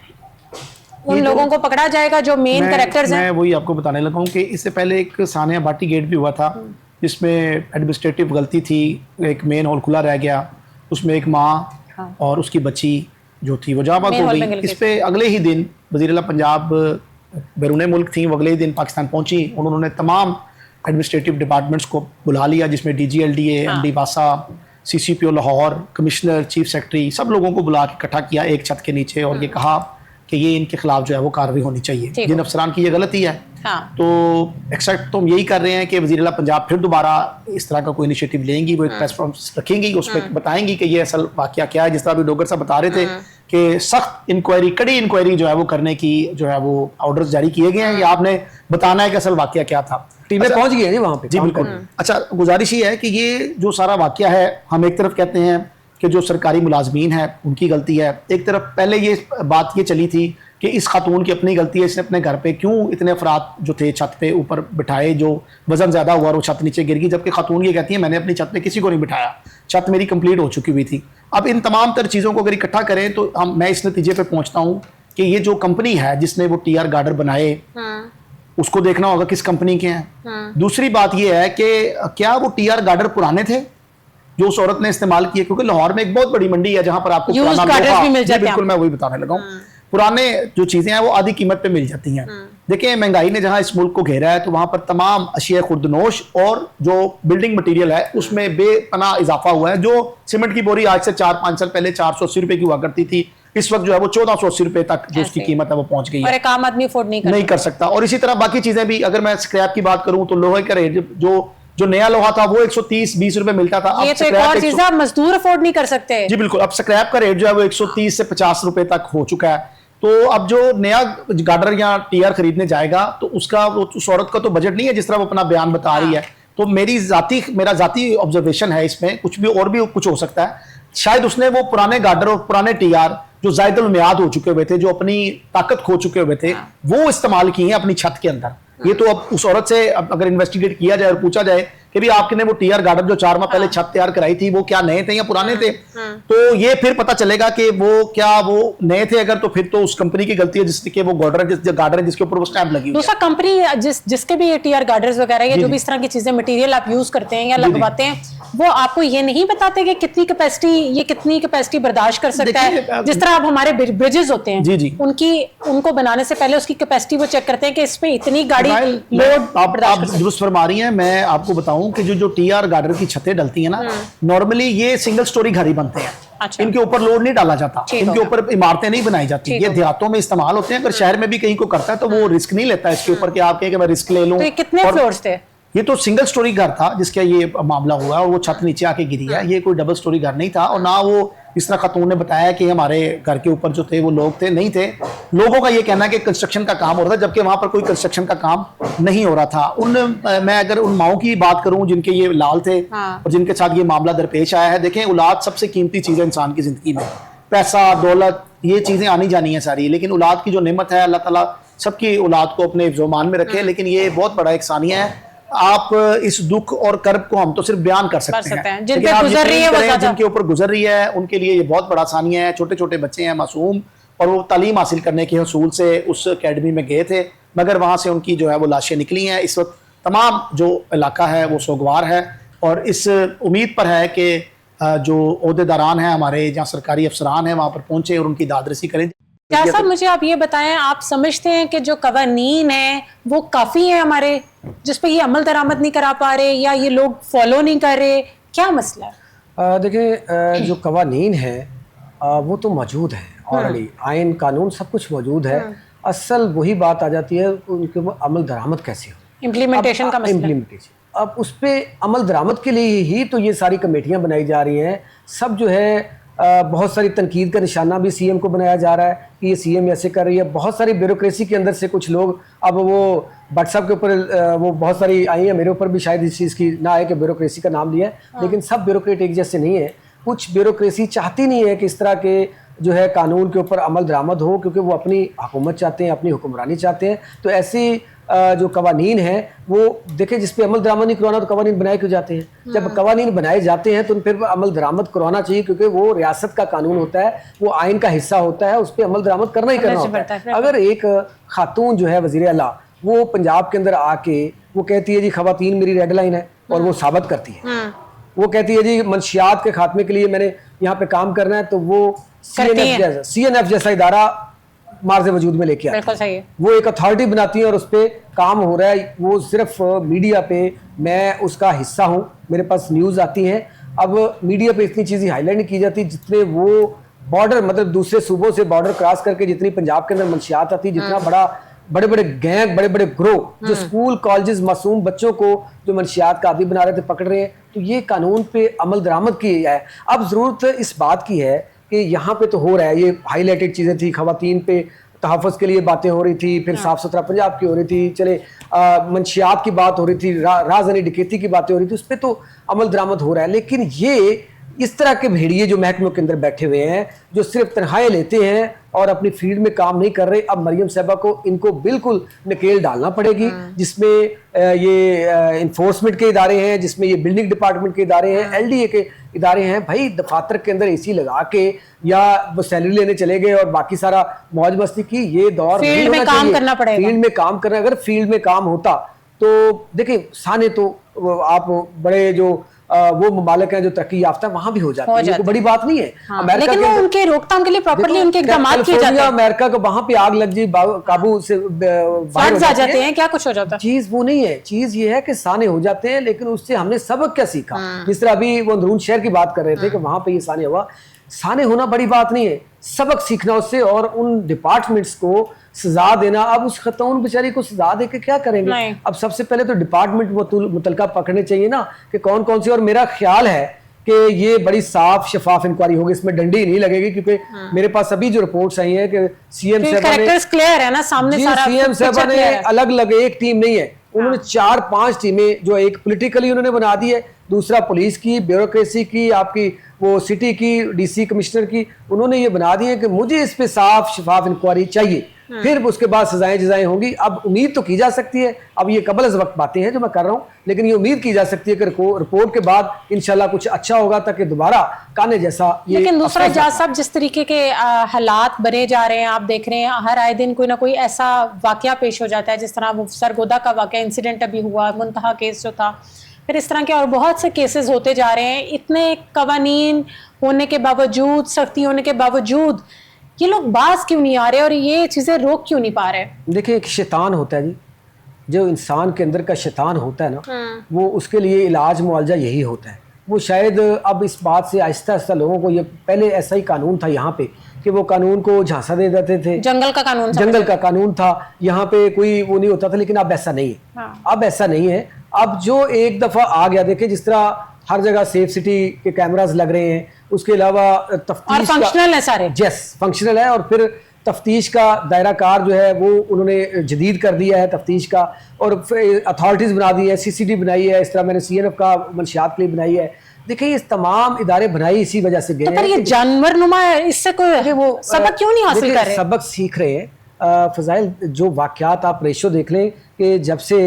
S1: उन लोगों को पकड़ा जाएगा जो मेन कैरेक्टर्स हैं?
S4: मैं वही आपको बताने लगा हूँ कि इससे पहले एक सानिया भाटी गेट भी हुआ था, जिसमें एडमिनिस्ट्रेटिव गलती थी, एक मेन हॉल खुला रह गया, उसमें एक माँ और उसकी बच्ची जो थी वो जाबाज हो गई। इस पे अगले ही दिन वज़ीर आला पंजाब बैरून मुल्क थी, वो अगले ही दिन पाकिस्तान पहुंची। उन्होंने तमाम एडमिनिस्ट्रेटिव डिपार्टमेंट्स को बुला लिया, जिसमें DGLDA, MD वासा, CCPO Lahore, commissioner, chief secretary, सब लोगों को बुला के इकट्ठा किया एक छत के नीचे और ये कहा कि ये इनके खिलाफ जो है वो कार्रवाई होनी चाहिए, जिन अफसरान की ये गलती है। तो एक्सेप्ट तो हम यही कर रहे हैं कि वज़ीर आला पंजाब फिर दोबारा इस तरह का कोई इनिशिएटिव लेंगी, वो एक प्रेस कॉन्फ्रेंस रखेंगी, उस पर बताएंगी कि ये असल वाकया क्या है। जिस तरह अभी डोगर साहब बता रहे थे कि सख्त इंक्वायरी, कड़ी इंक्वायरी जो है वो करने की जो है वो ऑर्डर्स जारी किए गए हैं। ये आपने बताना है कि असल वाकया क्या था।
S3: टीमें पहुंच गई हैं वहाँ पे।
S4: जी बिल्कुल। अच्छा, गुजारिश ये है कि ये जो सारा वाकया है, हम एक तरफ कहते हैं कि जो सरकारी मुलाजमीन है उनकी गलती है, एक तरफ पहले ये बात ये चली थी कि इस खातून की अपनी गलती है, इसने अपने घर पे क्यों इतने अफराद जो थे छत पे ऊपर बिठाए, जो वजन ज़्यादा हुआ और वो छत नीचे गिर गई, जबकि खातून ये कहती है मैंने अपनी छत पे किसी को नहीं बिठाया, छत मेरी कंप्लीट हो चुकी हुई थी। अब इन तमाम तर चीज़ों को अगर इकट्ठा करें तो मैं इस नतीजे पे पहुंचता हूँ कि ये जो कंपनी है जिसने वो TR गार्डर बनाए, उसको देखना होगा किस कंपनी के हैं। दूसरी बात ये है कि क्या वो TR गार्डर पुराने थे जो उस औरत ने इस्तेमाल किए, क्योंकि लाहौर में एक बहुत बड़ी मंडी है जहां पर आपको बिल्कुल मैं वही बताने लगा हूँ, पुराने जो चीजें हैं वो आधी कीमत पे मिल जाती हैं। देखिए, महंगाई ने जहां इस मुल्क को घेरा है तो वहां पर तमाम अशिया खुर्दनोश और जो बिल्डिंग मटेरियल है उसमें बेपनाह इजाफा हुआ है। जो सीमेंट की बोरी आज से 4-5 साल पहले 480 रुपए की हुआ करती थी, इस वक्त जो है वो 1480 रुपए तक जो उसकी कीमत है वो पहुंच गई है,
S1: और एक आम आदमी अफोर्ड नहीं कर सकता।
S4: और इसी तरह बाकी चीजें भी, अगर मैं स्क्रैप की बात करूं तो लोहे का रेट जो नया लोहा था वो 130-120 रुपए मिलता था।
S1: ये तो एक और चीज है, मजदूर अफोर्ड नहीं कर सकते।
S4: जी बिल्कुल। अब स्क्रैप का रेट जो है वो 130 से 50 रुपए तक हो चुका है। तो अब जो नया गार्डर या TR खरीदने जाएगा तो उसका उस औरत का तो बजट नहीं है जिस तरह वो अपना बयान बता रही है। तो मेरा जाती ऑब्जर्वेशन है इसमें, कुछ भी और भी कुछ हो सकता है। शायद उसने वो पुराने गार्डर और पुराने TR जो ज़ायदुल मियाद हो चुके हुए थे, जो अपनी ताकत खो चुके हुए थे, वो इस्तेमाल किए हैं अपनी छत के अंदर। ये तो अब उस औरत से अगर इन्वेस्टिगेट किया जाए और पूछा जाए कि भी आपने वो टीआर गार्डन जो 4 माह पहले छत तैयार कराई थी वो क्या नए थे या पुराने थे, तो ये फिर पता चलेगा कि वो नए थे। अगर तो फिर तो उस कंपनी की गलती है जिसके वो गार्डर है जिसके ऊपर वो स्टैंप लगी हुई है।
S1: दूसरा कंपनी जिसके भी ये टीआर गार्डर्स वगैरह या जो भी इस तरह की चीजें मटेरियल आप यूज करते हैं या लगवाते हैं, वो आपको ये नहीं बताते कि कितनी कैपेसिटी बर्दाश्त कर सकता है। जिस तरह अब हमारे ब्रिजेस होते हैं,
S4: जी जी,
S1: उनको बनाने से पहले उसकी कैपेसिटी वो चेक करते हैं कि इसमें इतनी गाड़ी लोड
S4: आप दुरुस्त फरमा रही हैं। मैं आपको बताऊं कि जो टीआर गार्डर की छतें डलती है ना, नॉर्मली ये सिंगल स्टोरी घर ही बनते हैं।
S1: अच्छा।
S4: इनके ऊपर लोड नहीं डाला जाता, इनके ऊपर इमारतें नहीं बनाई जाती, ये देहातों में इस्तेमाल होते हैं। अगर शहर में भी कहीं को करता है तो वो रिस्क नहीं लेता इसके ऊपर कि आप कहें कि मैं रिस्क ले लूं।
S1: तो कितने फ्लोर्स थे?
S4: ये तो सिंगल स्टोरी घर था जिसका ये मामला हुआ और वो छत नीचे आके गिरी है। ये कोई डबल स्टोरी घर नहीं था, और ना वो इस तरह खातून ने बताया कि हमारे घर के ऊपर जो थे वो लोग थे, नहीं थे। लोगों का ये कहना है कि कंस्ट्रक्शन का काम हो रहा था, जबकि वहां पर कोई कंस्ट्रक्शन का काम नहीं हो रहा था। मैं अगर उन माओं की बात करूं जिनके ये लाल थे और जिनके साथ ये मामला दरपेश आया है, देखें औलाद सबसे कीमती चीज है इंसान की जिंदगी में। पैसा, दौलत, ये चीजें आनी जानी है सारी, लेकिन औलाद की जो नेमत है अल्लाह ताला सबकी औलाद को अपने ज़ुबान में रखे। लेकिन ये बहुत बड़ा एक सानिया है। आप इस दुख और कर्ब को हम तो सिर्फ बयान कर सकते हैं।
S1: जिनके गुजर रही है वो ज़्यादा,
S4: जिनके ऊपर गुजर रही है उनके लिए ये बहुत बड़ा सानिया है। छोटे छोटे बच्चे हैं, मासूम, और वो तालीम हासिल करने के हसूल से उस अकेडमी में गए थे, मगर वहाँ से उनकी जो है वो लाशें निकली हैं। इस वक्त तमाम जो इलाका है वो सोगवार है, और इस उम्मीद पर है कि जो ओहदेदारान हैं हमारे, जहाँ सरकारी अफसरान हैं, वहाँ पर पहुँचे और उनकी दादरसी करें।
S1: क्या साहब मुझे आप ये बताएं, आप समझते हैं कि जो कवानीन है वो काफ़ी है हमारे, जिस पे ये अमल दरामद नहीं करा पा रहे या ये लोग फॉलो नहीं कर रहे, क्या मसला है?
S3: देखिए, जो कवानीन है वो तो मौजूद है ऑलरेडी, आइन कानून सब कुछ मौजूद है। असल वही बात आ जाती है उनके अमल दरामद कैसे हो,
S1: इम्प्लीमेंटेशन का मसला।
S3: इम्प्लीमेंटेशन, अब उस पर अमल दरामद के लिए ही तो ये सारी कमेटियाँ बनाई जा रही हैं। सब जो है बहुत सारी तनकीद का निशाना भी सीएम को बनाया जा रहा है कि ये सीएम ऐसे कर रही है। बहुत सारी ब्यूरोक्रेसी के अंदर से कुछ लोग, अब वो व्हाट्सएप के ऊपर वो बहुत सारी आई हैं, मेरे ऊपर भी शायद इस चीज़ की ना आए कि ब्यूरोक्रेसी का नाम लिया है, लेकिन सब ब्यूरोक्रेट एक जैसे नहीं है। कुछ ब्यूरोक्रेसी चाहती नहीं है कि इस तरह के जो है कानून के ऊपर अमल दरामद हो, क्योंकि वो अपनी हुकूमत चाहते हैं, अपनी हुक्मरानी चाहते हैं। तो ऐसी जो कवानीन है वो देखें, जिस पे अमल दरामद नहीं करवाना तो कवानीन बनाए क्यों जाते हैं? जब कवानीन बनाए जाते हैं तो उन पर अमल दरामद करवाना चाहिए, क्योंकि वो रियासत का कानून होता है, वो आइन का हिस्सा होता है, उस पर अमल दरामद करना ही करना होता है। अगर एक खातून जो है वज़ीर आला, वो पंजाब के अंदर आके वो कहती है जी खवातीन मेरी रेड लाइन है, और वो साबित करती है, वो कहती है जी मंशियात के खात्मे के लिए मैंने यहाँ पे काम करना है, तो वो CNF जैसा इदारा मार्ज़ वजूद में लेके आती है, वो एक अथॉरिटी बनाती है और उस पर काम हो रहा है। वो सिर्फ मीडिया पे मैं उसका हिस्सा हूँ, मेरे पास न्यूज़ आती हैं। अब मीडिया पे इतनी चीज़ें हाईलाइट नहीं की जाती जितने वो बॉर्डर, मतलब दूसरे सूबों से बॉर्डर क्रॉस करके जितनी पंजाब के अंदर मंशियात आती, जितना बड़े बड़े गैंग, बड़े बड़े ग्रोह जो स्कूल कॉलेजेस मासूम बच्चों को जो मंशियात का आदी बना रहे थे पकड़ रहे हैं। तो ये कानून पे अमल दरामद की है। अब ज़रूरत इस बात की है कि यहाँ पे तो हो रहा है, ये हाईलाइटेड चीज़ें थी, खवातीन पे तहफ़्फ़ुज़ के लिए बातें हो रही थी, फिर साफ़ सुथरा पंजाब की हो रही थी, चले मंशियात की बात हो रही थी, राजधानी डकैती की बातें हो रही थी, उस पर तो अमल दरामद हो रहा है। लेकिन ये इस तरह के भेड़िए जो महकमों के अंदर बैठे हुए हैं, जो सिर्फ तनख्वाहें लेते हैं और अपनी फील्ड में काम नहीं कर रहे, अब मरियम साहबा को इनको बिल्कुल नकेल डालना पड़ेगी, जिसमें ये इन्फोर्समेंट के इदारे हैं, जिसमें ये बिल्डिंग डिपार्टमेंट के इदारे हैं, LDA के इदारे हैं। भाई दफातर के अंदर AC लगा के या वो सैलरी लेने चले गए और बाकी सारा मौज मस्ती की, ये दौर
S1: फील्ड में काम करना पड़ेगा।
S3: फील्ड में काम करना, अगर फील्ड में काम होता तो देखिए साने तो आप बड़े जो वो ममालिक हैं जो तरक्की याफ्ता वहां भी हो जाते हैं, बड़ी बात नहीं है।
S1: हाँ, लेकिन वो उनके रोकथाम के लिए प्रॉपर्ली उनके इक़दाम किए जाते हैं।
S3: अमेरिका को वहां पे आग लग जाए, काबू से
S1: बाहर आ जाते हैं, क्या कुछ हो जाता है।
S3: चीज वो नहीं है, चीज ये है कि साने हो जाते हैं, लेकिन उससे हमने सबक क्या सीखा। जिस तरह अभी वो अंदरून शहर की बात कर रहे थे कि वहां पे ये साने हुआ, साने होना बड़ी बात नहीं है, सबक सीखना उससे और उन डिपार्टमेंट्स को सजा देना। अब उस खतौन बेचारी को सजा दे के क्या करेंगे? अब सबसे पहले तो डिपार्टमेंट मुतलका पकड़ने चाहिए ना कि कौन कौन सी, और मेरा ख्याल है कि ये बड़ी साफ शफाफ इंक्वायरी होगी, इसमें डंडी नहीं लगेगी, क्योंकि मेरे पास अभी जो रिपोर्ट्स आई हैं कि सीएम साहब ने अलग अलग एक टीम नहीं है, उन्होंने 4-5 टीमें जो एक पॉलिटिकली उन्होंने बना दी है, दूसरा पुलिस की, ब्यूरोक्रेसी की, आपकी वो सिटी की, DC कमिश्नर की, उन्होंने ये बना दी है कि मुझे इस पे साफ शफाफ इंक्वायरी चाहिए। फिर उसके बाद सजाएं जजाएं होंगी। अब उम्मीद तो की जा सकती है, अब ये कबल अज़ वक्त बातें हैं जो मैं कर रहा हूँ, लेकिन ये उम्मीद की जा सकती है कि रिपोर्ट के बाद इंशाल्लाह कुछ अच्छा होगा ताकि दोबारा काने जैसा ये।
S1: लेकिन दूसरा एजाज साहब, जिस तरीके के हालात बने जा रहे हैं, आप देख रहे हैं हर आए दिन कोई ना कोई ऐसा वाकया पेश हो जाता है, जिस तरह वो सरगोदा का वाकया इंसिडेंट अभी हुआ, मुंतहा केस जो था, फिर इस तरह के और बहुत से केसेस होते जा रहे हैं। इतने कवानीन होने के बावजूद, सख्ती होने के बावजूद ये लोग बाज क्यों नहीं आ रहे और ये चीज़ें रोक क्यों नहीं पा रहे?
S3: देखिए, एक शैतान होता है जी, जो इंसान के अंदर का शैतान होता है ना, वो उसके लिए इलाज मुआवजा यही होता है। वो शायद अब इस बात से आहिस्ता आहिस्ता लोगों को, ये पहले ऐसा ही कानून था यहाँ पे कि वो कानून को झांसा दे देते थे,
S1: जंगल का कानून,
S3: जंगल का कानून था, यहाँ पे कोई वो नहीं होता था। लेकिन अब ऐसा नहीं है।
S1: हाँ।
S3: अब ऐसा नहीं है। अब जो एक दफा आ गया, देखिए जिस तरह हर जगह सेफ सिटी के कैमरास लग रहे हैं, उसके अलावा तफ्तीश
S1: और फंक्शनल है सारे।
S3: यस, फंक्शनल है। और फिर तफ्तीश का दायरा कार जो है वो उन्होंने जदीद कर दिया है तफ्तीश का, और अथॉरिटीज़ बना दी है, CCD बनाई है, इस तरह मैंने CNF का मंशियात के लिए बनाई है। देखिए, ये तमाम इदारे बनाई इसी वजह से गए।
S1: तो पर ये जानवर नुमा है, इससे कोई वो सबक क्यों नहीं हासिल कर रहे?
S3: सबक सीख रहे हैं। फजाइल, जो वाकयात आप रेशो देख लें कि जब से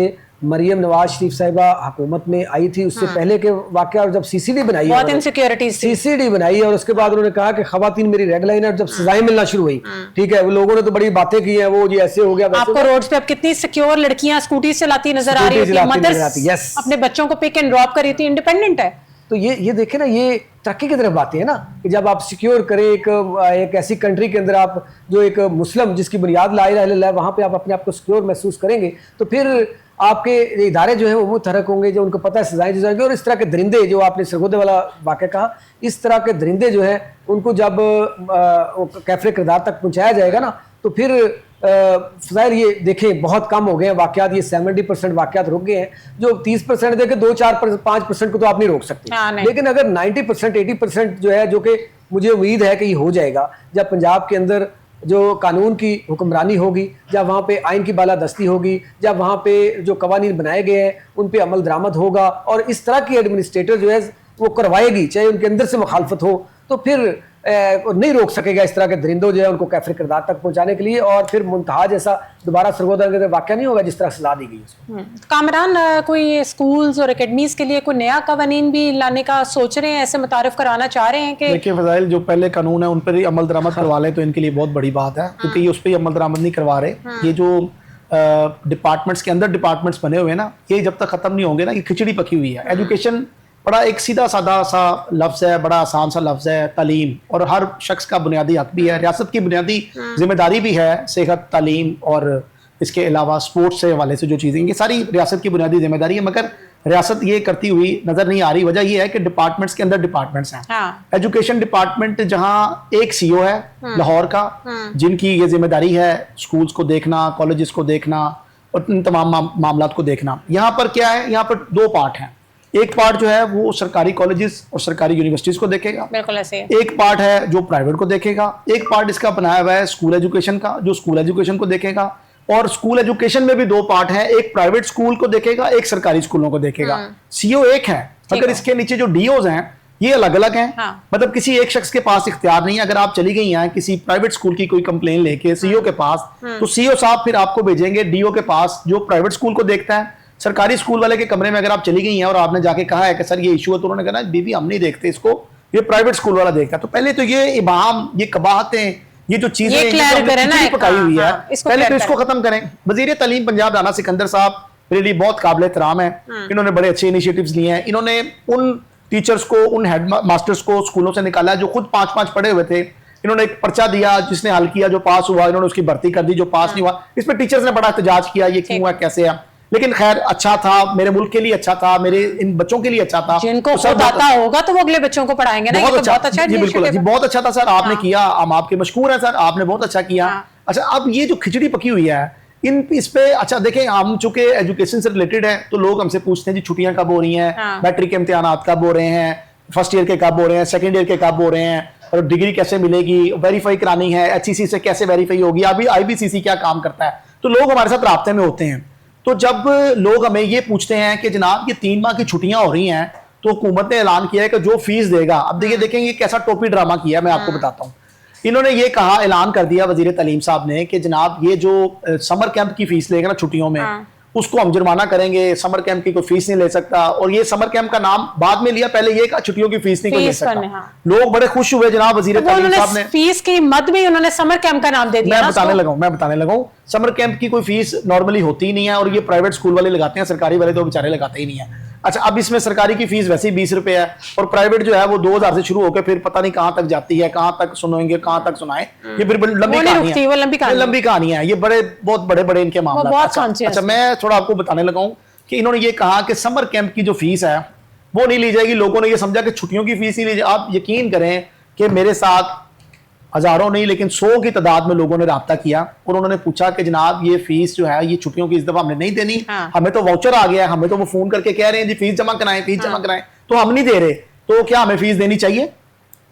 S3: मरियम नवाज शरीफ साहिबा हुकूमत में आई थी, उससे पहले के वाकया, और जब CCD बनाई,
S1: बहुत इनसिक्योरिटीज थी।
S3: CCD बनाई और उसके बाद उन्होंने कहा कि खवातीन मेरी रेड लाइन है, और जब सजाएं मिलना शुरू हुई, ठीक है, वो लोगों ने तो बड़ी बातें की हैं, वो जी ऐसे हो गया,
S1: आपको रोड्स पे अब कितनी सिक्योर लड़कियां स्कूटी चलाती नजर आ रही होती है, मदर्स अपने बच्चों को पिक एंड ड्रॉप कर रही थी, इंडिपेंडेंट है।
S3: तो ये देखे ना, ये तरक्की की तरफ बातें हैं ना, कि जब आप सिक्योर करें एक ऐसी कंट्री के अंदर, आप जो एक मुस्लिम जिसकी बुनियाद ला इलाहा इल्लल्लाह, वहाँ पे आप अपने आप को सिक्योर महसूस करेंगे, तो फिर आपके इदारे जो है वो मुतहरक होंगे, जो उनको पता है सजाएं जो जाएंगे। और इस तरह के दरिंदे, जो आपने सरगोदे वाला वाक़या कहा, इस तरह के दरिंदे जो हैं उनको जब कैफरे किरदार तक पहुँचाया जाएगा ना, तो फिर फ़ज़ाइल ये देखें बहुत कम हो गए हैं वाक़यात। ये 70% वाक़यात रुक गए हैं। जो 30% देखे, 2-4-5% को तो आप नहीं रोक सकते, लेकिन अगर 90% 80% जो है, जो कि मुझे उम्मीद है कि ये हो जाएगा जब पंजाब के अंदर जो कानून की हुक्मरानी होगी, जब वहाँ पे आइन की बालादस्ती होगी, जब वहाँ पे जो कवानीन बनाए गए हैं उन पे अमल दरामद होगा, और इस तरह की एडमिनिस्ट्रेटर जो है वो करवाएगी, चाहे उनके अंदर से मुखालफत हो, तो फिर नहीं रोक सकेगा इस तरह के दरिंदों जो है उनको कैफरे किरदार तक पहुंचाने के लिए। और फिर मुंतहा जैसा दोबारा सरगोदा के वाक़या नहीं होगा जिस तरह सजा दी गई।
S1: कामरान, कोई स्कूल्स और एकेडमीज के लिए कोई नया कानून भी लाने का सोच रहे हैं, ऐसे मुतारिफ कराना चाह रहे हैं कि?
S4: देखिए फजाइल, जो पहले कानून है उन पर ही अमल दरामद करवा लें तो इनके लिए बहुत बड़ी बात है, क्योंकि ये उस पर ही अमल दरामद नहीं करवा रहे। ये जो डिपार्टमेंट्स के अंदर डिपार्टमेंट्स बने हुए हैं ना, ये जब तक खत्म नहीं होंगे ना, ये खिचड़ी पकी हुई है। एजुकेशन बड़ा एक सीधा साधा सा लफ्ज़ है, बड़ा आसान सा लफ्ज़ है, तालीम, और हर शख्स का बुनियादी हक भी है, रियासत की बुनियादी जिम्मेदारी भी है, सेहत, तालीम और इसके अलावा स्पोर्ट्स से हवाले से जो चीज़ें, ये सारी रियासत की बुनियादी जिम्मेदारी है। मगर रियासत ये करती हुई नज़र नहीं आ रही। वजह ये है कि डिपार्टमेंट्स के अंदर डिपार्टमेंट्स हैं। एजुकेशन डिपार्टमेंट जहाँ एक CEO है लाहौर का, जिनकी ये जिम्मेदारी है स्कूल्स को देखना, कॉलेजेस को देखना और इन तमाम मामलात को देखना। यहाँ पर क्या है, यहाँ पर दो पार्ट हैं। एक पार्ट जो है वो सरकारी कॉलेजेस और सरकारी यूनिवर्सिटीज को देखेगा,
S1: बिल्कुल ऐसे।
S4: एक पार्ट है जो प्राइवेट को देखेगा, एक पार्ट इसका बनाया हुआ है स्कूल एजुकेशन का, जो स्कूल एजुकेशन को देखेगा। और स्कूल एजुकेशन में भी दो पार्ट है, एक प्राइवेट स्कूल को देखेगा, एक सरकारी स्कूलों को देखेगा। CO एक है, मगर इसके नीचे जो DOs हैं ये अलग अलग हैं। मतलब किसी एक शख्स के पास इख्तियार नहीं है। अगर आप चली गई हैं किसी प्राइवेट स्कूल की कोई कंप्लेन लेके CO के पास, तो CO साहब फिर आपको भेजेंगे DO के पास, जो प्राइवेट स्कूल को देखता है। सरकारी स्कूल वाले के कमरे में अगर आप चली गई हैं और आपने जाके कहा है कि सर ये इशू है, तो उन्होंने कहा बीबी हम नहीं देखते इसको, ये प्राइवेट स्कूल वाला देखता है। तो पहले तो ये इबाम, ये कबाहतें, ये जो चीजें पकाई हुई है, पहले तो इसको खत्म करें। वजीर तालीम पंजाब राना सिकंदर साहब मेरे लिए बहुत काबिल एहतराम है। इन्होंने बड़े अच्छे इनिशिएटिव्स लिए हैं। इन्होंने उन टीचर्स को, उन हेड मास्टर्स को स्कूलों से निकाला जो खुद 5-5 पढ़े हुए थे। इन्होंने एक पर्चा दिया, जिसने हल किया, जो पास हुआ इन्होंने उसकी भर्ती कर दी, जो पास नहीं हुआ इस पर टीचर्स ने बड़ा एहतजाज किया, ये क्यों है, कैसे है। लेकिन खैर अच्छा था, मेरे मुल्क के लिए अच्छा था, मेरे इन बच्चों के लिए अच्छा था।
S1: जिनको खुद आता होगा तो वो अगले बच्चों को पढ़ाएंगे ना।
S4: बहुत अच्छा जी, बिल्कुल जी, बहुत अच्छा था सर, आपने किया, हम आपके मशकूर हैं सर, आपने बहुत अच्छा किया। अच्छा, अब ये जो खिचड़ी पकी हुई है इस पे, अच्छा देखें, हम चूंकि एजुकेशन से रिलेटेड है तो लोग हमसे पूछते हैं जी छुट्टियां कब हो रही हैं, मैट्रिक के इम्तिहानात कब हो रहे हैं, फर्स्ट ईयर के कब हो रहे हैं, सेकेंड ईयर के कब हो रहे हैं, और डिग्री कैसे मिलेगी, वेरीफाई करानी है, HEC से कैसे वेरीफाई होगी, अभी IBCC क्या काम करता है। तो लोग हमारे साथ राब्ते में होते हैं। तो जब लोग हमें ये पूछते हैं कि जनाब ये 3 माह की छुट्टियां हो रही हैं, तो हुकूमत ने ऐलान किया है कि जो फीस देगा, अब देखिए देखें ये कैसा टोपी ड्रामा किया है, मैं आपको बताता हूँ। इन्होंने ये कहा, ऐलान कर दिया वजीर तालीम साहब ने कि जनाब ये जो समर कैंप की फीस लेगा ना छुट्टियों में, उसको हम जुर्माना करेंगे, समर कैंप की कोई फीस नहीं ले सकता। और ये समर कैंप का नाम बाद में लिया, पहले ये कहा छुट्टियों की फीस नहीं कोई ले सकता। लोग बड़े खुश हुए जनाब वजीर तालीम साहब ने,
S1: फीस की मद में उन्होंने समर कैंप का नाम दे दिया।
S4: मैं बताने लगा समर कैंप की कोई फीस नॉर्मली होती ही नहीं है, और ये प्राइवेट स्कूल वाले लगाते हैं, सरकारी वाले तो बेचारे लगाते ही नहीं है। अच्छा, अब इसमें सरकारी की फीस वैसे ही 20 रुपए है, और प्राइवेट जो है वो 2000 से शुरू होकर फिर पता नहीं कहां तक जाती है, कहां तक सुनेंगे, कहां तक सुनाए, ये फिर लंबी कहानी है, ये बहुत बड़े इनके मामले। अच्छा, मैं थोड़ा आपको बताने लगा हूं कि इन्होंने ये कहा कि समर कैंप की जो फीस है वो नहीं ली जाएगी। लोगों ने ये समझा कि छुट्टियों की फीस ही ली जाए। आप यकीन करें कि मेरे साथ हजारों नहीं लेकिन 100 की तादाद में लोगों ने राब्ता किया, और उन्होंने पूछा कि जनाब ये फीस जो है ये छुट्टियों की इस दफा हमने नहीं देनी, हमें तो वाउचर आ गया है, हमें तो वो फोन करके कह रहे हैं जी फीस जमा कराएं, तो हम नहीं दे रहे, तो क्या हमें फीस देनी चाहिए?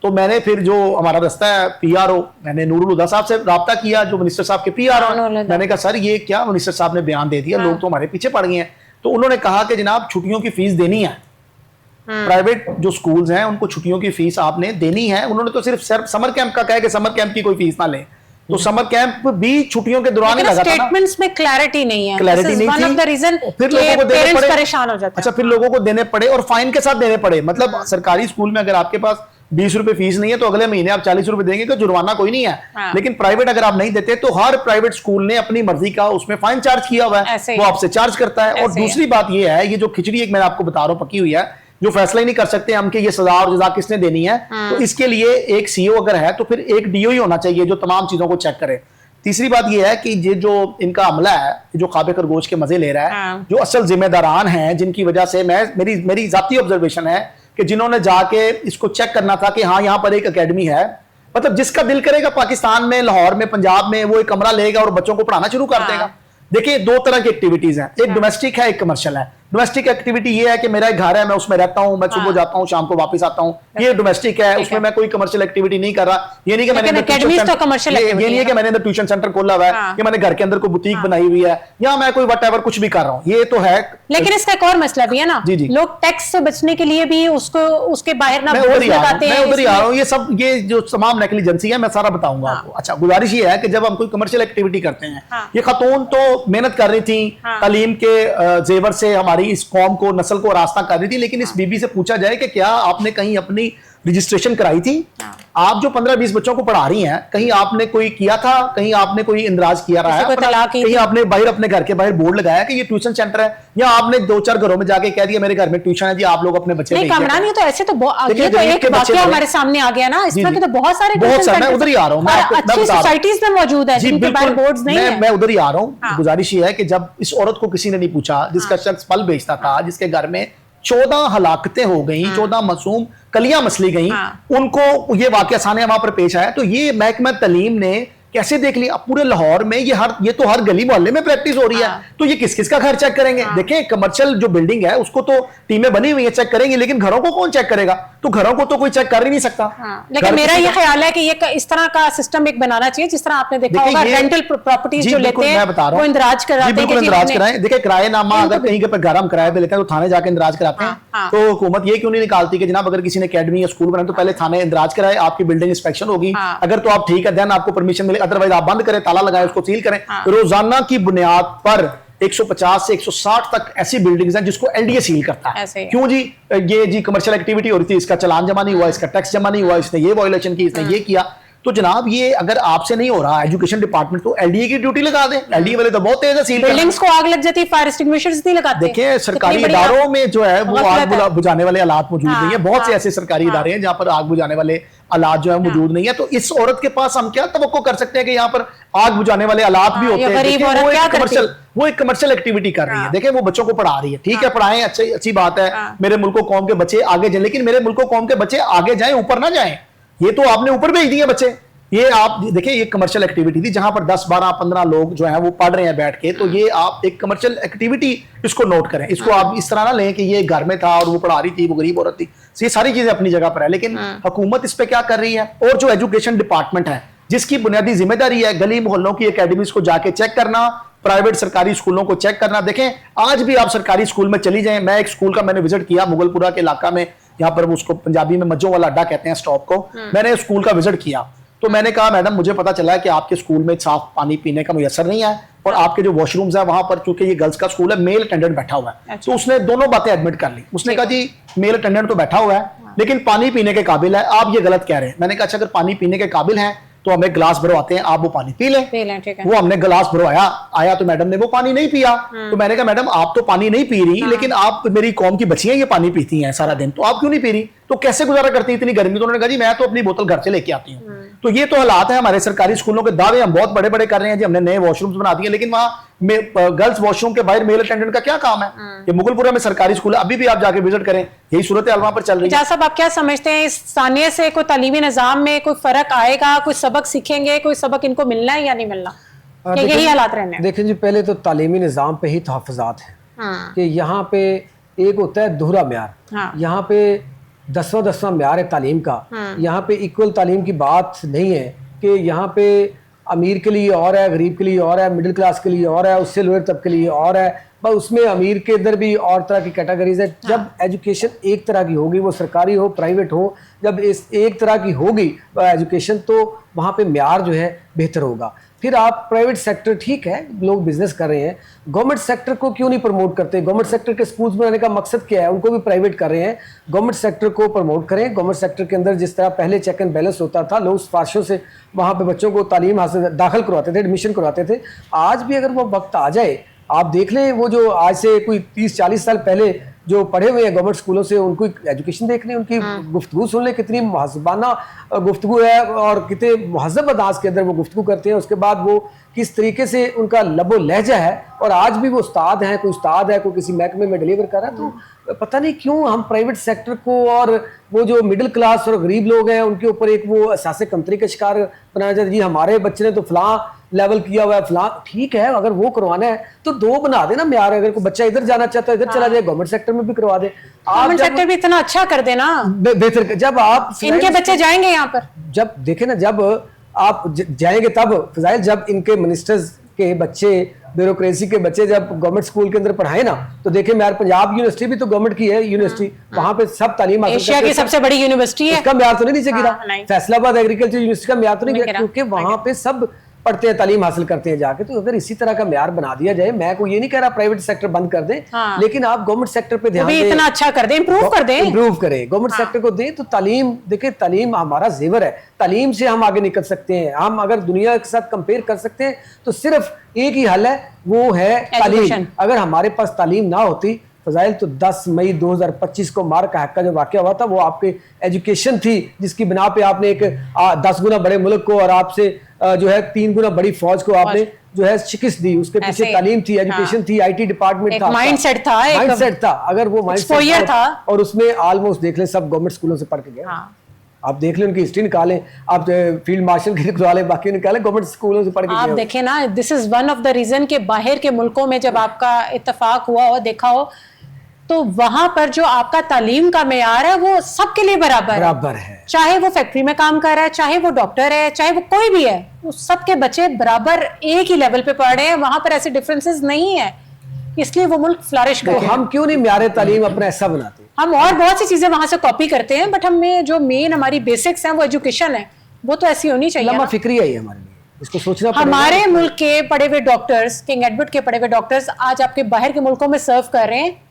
S4: तो मैंने फिर जो हमारा रास्ता है PRO, मैंने नूरुल हुदा साहब से राब्ता किया, जो मिनिस्टर साहब के PRO, मैंने कहा सर ये क्या मिनिस्टर साहब ने बयान दे दिया, लोग तो हमारे पीछे पड़ गए हैं। तो उन्होंने कहा कि जनाब छुट्टियों की फीस देनी है, प्राइवेट जो स्कूल्स हैं उनको छुट्टियों की फीस आपने देनी है। उन्होंने तो सिर्फ समर कैंप का कहा कि समर कैंप की कोई फीस ना ले, तो समर कैंप भी छुट्टियों के दौरान ही लगा था।
S1: स्टेटमेंट्स में क्लैरिटी नहीं है,
S4: क्लैरिटी नहीं थी, फिर लोगों को देने पड़े,
S1: परेशान हो जाते हैं।
S4: अच्छा, फिर लोगों को देने पड़े और फाइन के साथ देने पड़े। मतलब सरकारी स्कूल में अगर आपके पास 20 रुपए फीस नहीं है तो अगले महीने आप 40 रुपए देंगे, तो जुर्माना कोई नहीं है। लेकिन प्राइवेट अगर आप नहीं देते तो हर प्राइवेट स्कूल ने अपनी मर्जी का उसमें फाइन चार्ज किया हुआ है, वो आपसे चार्ज करता है। और दूसरी बात ये है, ये जो खिचड़ी एक मैं आपको बता रहा हूं पकी हुई है, जो फैसला ही नहीं कर सकते हम कि ये सजा और जजा किसने देनी है, तो इसके लिए एक CEO अगर है तो फिर एक DO ही होना चाहिए जो तमाम चीजों को चेक करे। तीसरी बात ये है कि ये जो इनका अमला है, जो खाबे खरगोश के मजे ले रहा है, जो असल जिम्मेदारान हैं, जिनकी वजह से मेरी जाती ऑब्जर्वेशन है कि जिन्होंने जाके इसको चेक करना था कि हाँ यहाँ पर एक एकेडमी है, मतलब जिसका दिल करेगा पाकिस्तान में, लाहौर में, पंजाब में वो एक कमरा लेगा और बच्चों को पढ़ाना शुरू कर देगा। देखिए, दो तरह की एक्टिविटीज हैं, एक डोमेस्टिक है, एक कमर्शियल है। डोमेस्टिक एक्टिविटी ये है कि मेरा एक घर है, मैं उसमें रहता हूं, मैं सुबह जाता हूं, शाम को वापस आता हूं, ये डोमेस्टिक है, उसमें मैं कोई कमर्शियल एक्टिविटी नहीं कर रहा। ये नहीं कि मैंने ट्यूशन सेंटर खोला हुआ है, कि मैंने घर के अंदर कोई बुटीक बनाई हुई है, या मैं कोई व्हाटएवर कुछ भी कर रहा हूं, ये तो है।
S1: लेकिन इसका एक और मसला भी है ना, लोग टैक्स से बचने के लिए भी उसको उसके बाहर ना लगाते हैं।
S4: मैं उधर ही आ रहा हूं, ये सब ये जो तमाम नेग्लिजेंसी है मैं सारा बताऊंगा आपको। अच्छा, गुजारिश ये है कि जब हम कोई कमर्शियल एक्टिविटी करते हैं, ये खातून तो मेहनत कर रही थी, तालीम के जेवर से हमारी इस कौम को, नस्ल को रास्ता कर रही थी, लेकिन इस बीबी से पूछा जाए कि क्या आपने कहीं अपनी रजिस्ट्रेशन कराई थी? आप जो 15-20 बच्चों को पढ़ा रही हैं, कहीं आपने कोई किया था? कहीं आपने कोई इंदराज किया रहा है? कहीं आपने बाहर अपने घर के बाहर बोर्ड लगाया कि ये ट्यूशन सेंटर है? या आपने 2-4 घरों में जाके कह दिया मेरे घर में ट्यूशन है जी, आप लोग अपने बच्चे
S1: नहीं कामरान, ये तो ऐसे तो ये तो एक वाकया हमारे सामने आ गया ना, इसमें तो बहुत सारे
S4: मैं उधर ही आ रहा हूँ,
S1: अच्छी सोसाइटीज में मौजूद है जिनके बाहर बोर्ड्स नहीं है।
S4: मैं उधर ही आ रहा हूँ। गुजारिश ये है कि जब इस औरत को किसी ने नहीं पूछा, जिसका शख्स फल बेचता था, जिसके घर में 14 हलाकतें हो गई, 14 मासूम कलियां मसली गई, उनको ये वाकया सामने वहां पर पेश आया, तो ये महकमा तालीम ने कैसे देख लिया? पूरे लाहौर में ये तो हर गली मोहल्ले में प्रैक्टिस हो रही है, तो ये किस किस का घर चेक करेंगे? देखें, कमर्शियल जो बिल्डिंग है उसको तो टीमें बनी हुई है, चेक करेंगे, लेकिन घरों को कौन चेक करेगा? तो घरों को तो कोई चेक कर ही नहीं सकता।
S1: लेकिन मेरा ये ख्याल है कि ये इस तरह का सिस्टम एक बनाना चाहिए, जिस तरह आपने देखा होगा रेंटल प्रॉपर्टीज जो लेते हैं वो इंदराज कराते हैं।
S4: बिल्कुल इंदराज कराएं। देखिए, किराएनामा अगर कहीं के घर हम किराए पे लेते हैं तो थाने जाके इंदराज कराते हैं। तो हुकूमत ये क्यों नहीं निकालती कि जनाब अगर किसी ने अकेडमी या स्कूल बनाए तो पहले थाने इंदराज कराए, आपकी बिल्डिंग इंस्पेक्शन होगी, अगर तो आप ठीक है देन आपको परमिशन मिले, अदरवाइज आप बंद करें, ताला लगाए, उसको सील करें। रोजाना की बुनियाद पर 150 से 160 तक ऐसी बिल्डिंग्स हैं जिसको LDA सील करता है। क्यों जी? ये जी कमर्शियल एक्टिविटी हो रही थी, इसका चालान जमा नहीं हुआ, इसका टैक्स जमा नहीं हुआ, इसने ये वायलेशन की, इसने ये किया। तो जनाब ये अगर आपसे नहीं हो रहा, एजुकेशन डिपार्टमेंट तो LDA की ड्यूटी लगा दें। LDA वाले तो बहुत तेज है, सील
S1: बिल्डिंग्स को आग लग जाती है, फायर एक्सटिंग्विशर्स नहीं लगाते।
S4: देखिए, सरकारी इदारों में जो है वो आग बुझाने वाले आलात मौजूद नहीं है। बहुत से ऐसे सरकारी इदारे हैं जहां पर आग बुझाने वाले आलात जो है मौजूद नहीं है। तो इस औरत के पास हम क्या तवक्को कर सकते हैं कि यहाँ पर आग बुझाने वाले आलात भी होते हैं? वो एक कमर्शियल एक्टिविटी कर रही है। देखिए, वो बच्चों को पढ़ा रही है, ठीक है, पढ़ाएं, अच्छी बात है। मेरे मुल्क कौम के बच्चे आगे जाए, लेकिन मेरे मुल्क कौम के बच्चे आगे जाए, ऊपर ना जाए। ये तो आपने ऊपर भेज दिए बच्चे। ये आप देखिए, ये कमर्शियल एक्टिविटी थी जहां पर 10, 12, 15 लोग जो हैं वो पढ़ रहे हैं बैठ के। तो ये आप एक कमर्शियल एक्टिविटी इसको नोट करें। इसको आप इस तरह ना लें कि ये घर में था और वो पढ़ा रही थी, वो गरीब औरत थी। ये सारी चीजें अपनी जगह पर है, लेकिन हुकूमत इस पे क्या कर रही है? और जो एजुकेशन डिपार्टमेंट है, जिसकी बुनियादी जिम्मेदारी है गली मोहल्लों की एकेडमीज को जाके चेक करना, प्राइवेट सरकारी स्कूलों को चेक करना। देखें, आज भी आप सरकारी स्कूल में चली जाएं। मैं एक स्कूल का मैंने विजिट किया मुगलपुरा के इलाका में, यहाँ पर उसको पंजाबी में मज्जों वाला अड्डा कहते हैं, स्टॉप को। मैंने स्कूल का विजिट किया तो मैंने कहा मैडम मुझे पता चला है कि आपके स्कूल में साफ पानी पीने का मुयसर नहीं है और आपके जो वॉशरूम्स है वहां पर, चूंकि ये गर्ल्स का स्कूल है, मेल अटेंडेंट बैठा हुआ है। तो उसने दोनों बातें एडमिट कर ली। उसने कहा जी मेल अटेंडेंट तो बैठा हुआ है लेकिन पानी पीने के काबिल है, आप ये गलत कह रहे हैं। मैंने कहा अच्छा अगर पानी पीने के काबिल हैं तो हमें गिलास भरवाते हैं, आप वो पानी पी लें।
S1: ठीक है।
S4: वो हमने गिलास भरवाया, आया तो मैडम ने वो पानी नहीं पिया। तो मैंने कहा मैडम आप तो पानी नहीं पी रही, लेकिन आप मेरी कौम की बच्चियां ये पानी पीती हैं सारा दिन, तो आप क्यों नहीं पी रही, तो कैसे गुजारा करती है इतनी गर्मी? तो उन्होंने कहा जी मैं तो अपनी बोतल घर से लेके आती हूँ। तो ये तो हालात है हमारे सरकारी स्कूलों के। दावे हम बहुत बड़े बड़े कर रहे हैं जी, हमने नए वॉशरूम्स बना दिए, लेकिन वहां गर्ल्स वॉशरूम के बाहर मेल अटेंडेंट का क्या काम है? ये मुगलपुरा में सरकारी स्कूल है, अभी भी आप जाके विजिट करें, यही सूरत हाल वहां पर चल रही है।
S1: साहब आप क्या समझते हैं, इस सानिया से कोई तालीमी निजाम में कोई फर्क आएगा, कोई सबक सीखेंगे, कोई सबक इनको मिलना है या नहीं मिलना, या यही हालात रहने?
S3: देखें जी, पहले तो तालीमी निज़ाम पे ही तहफ़्फ़ुज़ात है कि यहाँ पे एक होता है दोहरा म्यार, यहाँ पे 10वां म्यार है तालीम का। यहाँ पे इक्वल तालीम की बात नहीं है कि यहाँ पे अमीर के लिए और है, गरीब के लिए और है, मिडिल क्लास के लिए और है, उससे लोअर तबके के लिए और है, बस उसमें अमीर के इधर भी और तरह की कैटेगरीज है। जब एजुकेशन एक तरह की होगी, वो सरकारी हो प्राइवेट हो, जब इस एक तरह की होगी एजुकेशन, तो वहाँ पे म्यार जो है बेहतर होगा। फिर आप प्राइवेट सेक्टर, ठीक है लोग बिजनेस कर रहे हैं, गवर्नमेंट सेक्टर को क्यों नहीं प्रमोट करते? गवर्नमेंट सेक्टर के स्कूल्स बनाने का मकसद क्या है? उनको भी प्राइवेट कर रहे हैं, गवर्नमेंट सेक्टर को प्रमोट करें। गवर्नमेंट सेक्टर के अंदर जिस तरह पहले चेक एंड बैलेंस होता था, लोग सिफारिशों से वहाँ पे बच्चों को तालीम हासिल दाखिल करवाते थे, एडमिशन करवाते थे। आज भी अगर वो वक्त आ जाए, आप देख लें वो जो आज से कोई 30-40 साल पहले जो पढ़े हुए हैं गवर्नमेंट स्कूलों से, उनको एजुकेशन देख लें, उनकी गुफ्तगू सुन लें, कितनी महज़बाना गुफ्तगू है और कितने महज़ब अंदाज के अंदर वो गुफ्तगू करते हैं। उसके बाद वो किस तरीके से उनका लबो लहजा है, और आज भी वो उस्ताद हैं, कोई उस्ताद है, कोई किसी महकमे में डिलीवर कर रहा है। तो पता नहीं क्यों हम प्राइवेट सेक्टर को और वो जो मिडिल क्लास और गरीब लोग हैं उनके ऊपर एक वो एहसास कमतरी का शिकार बनाया जाता है। जी हमारे बच्चे ने तो फलां लेवल किया हुआ है, फलां, ठीक है, अगर वो करवाना है तो 2 बना देना म्यार। अगर कोई बच्चा इधर जाना चाहता है इधर चला जाए, गवर्नमेंट सेक्टर में भी करवा दे।
S1: गवर्नमेंट सेक्टर भी इतना अच्छा कर देना
S3: बेहतर। जब आप
S1: इनके बच्चे जाएंगे यहाँ पर,
S3: जब देखें ना, जब आप जाएंगे तब फजाइल, जब इनके मिनिस्टर्स के बच्चे, ब्यूरोक्रेसी के बच्चे जब गवर्नमेंट स्कूल के अंदर पढ़ाए ना, तो देखें यार पंजाब यूनिवर्सिटी भी तो गवर्नमेंट की है यूनिवर्सिटी, वहां पे सब तालीम
S1: एशिया की सबसे बड़ी यूनिवर्सिटी है,
S3: उसका म्यार तो नहीं नीचे गिरा।
S1: नहीं।
S3: फैसलाबाद एग्रीकल्चर यूनिवर्सिटी का म्यार तो नहीं गिरा, क्योंकि वहां पे सब पढ़ते हैं, तालीम हासिल करते हैं जाके। तो अगर इसी तरह का म्यार बना दिया जाए, मैं को ये नहीं कह रहा प्राइवेट सेक्टर बंद कर दें, लेकिन आप गवर्नमेंट सेक्टर पे ध्यान दें,
S1: इतना अच्छा कर दें, इंप्रूव कर दें,
S3: इंप्रूव करें, गवर्नमेंट सेक्टर को दें। तो तालीम, देखिए तालीम हमारा जेवर है, तालीम से हम आगे निकल सकते हैं। हम अगर दुनिया के साथ कंपेयर कर सकते हैं तो सिर्फ एक ही हल है, वो है तालीम। अगर हमारे पास तालीम ना होती फजाइल, तो 10 मई 2025 को मार का हक्का जो वाकया हुआ था, वो आपके एजुकेशन थी, जिसकी बिना पे आपने एक 10 गुना बड़े मुल्क को और आपसे जो है 3 गुना बड़ी फौज को आपने जो है शिकस्त दी। उसके पीछे तालीम थी, एजुकेशन थी, IT डिपार्टमेंट था,
S1: माइंडसेट था,
S3: अगर वो
S1: माइंडसेट था,
S3: और उसमें ऑलमोस्ट देख लें सब गवर्नमेंट स्कूलों से पढ़ के गए। आप देख लें, उनकी हिस्ट्री निकालें, आप फील्ड मार्शल की निकाले, बाकी निकाले, गवर्नमेंट स्कूलों से पढ़ के
S1: आप देखें ना, this is one of the reason के बाहर के मुल्कों में जब आपका इत्तेफाक हुआ हो, देखा हो, तो वहां पर जो आपका तालीम का मेयार है वो सबके लिए बराबर है। चाहे वो फैक्ट्री में काम कर रहा है, चाहे वो डॉक्टर है, चाहे वो कोई भी है, वो सबके बच्चे बराबर एक ही लेवल पे पढ़ रहे हैं, वहां पर ऐसे डिफरेंसेस नहीं है, इसलिए वो मुल्क फ्लरिश कर रहा है।
S3: हम क्यों नहीं म्यारे तालीम अपना ऐसा बनाते?
S1: हम और बहुत सी चीजें वहां से कॉपी करते हैं, बट हमें जो मेन हमारी बेसिक्स हैं वो एजुकेशन है, वो तो ऐसी होनी चाहिए।
S3: लम्बा फिक्री है हमारे लिए, इसको सोचना पड़ेगा।
S1: हमारे मुल्क के पढ़े हुए डॉक्टर्स, किंग एडवर्ड के पढ़े हुए डॉक्टर्स आज आपके बाहर के मुल्कों में सर्व कर रहे हैं,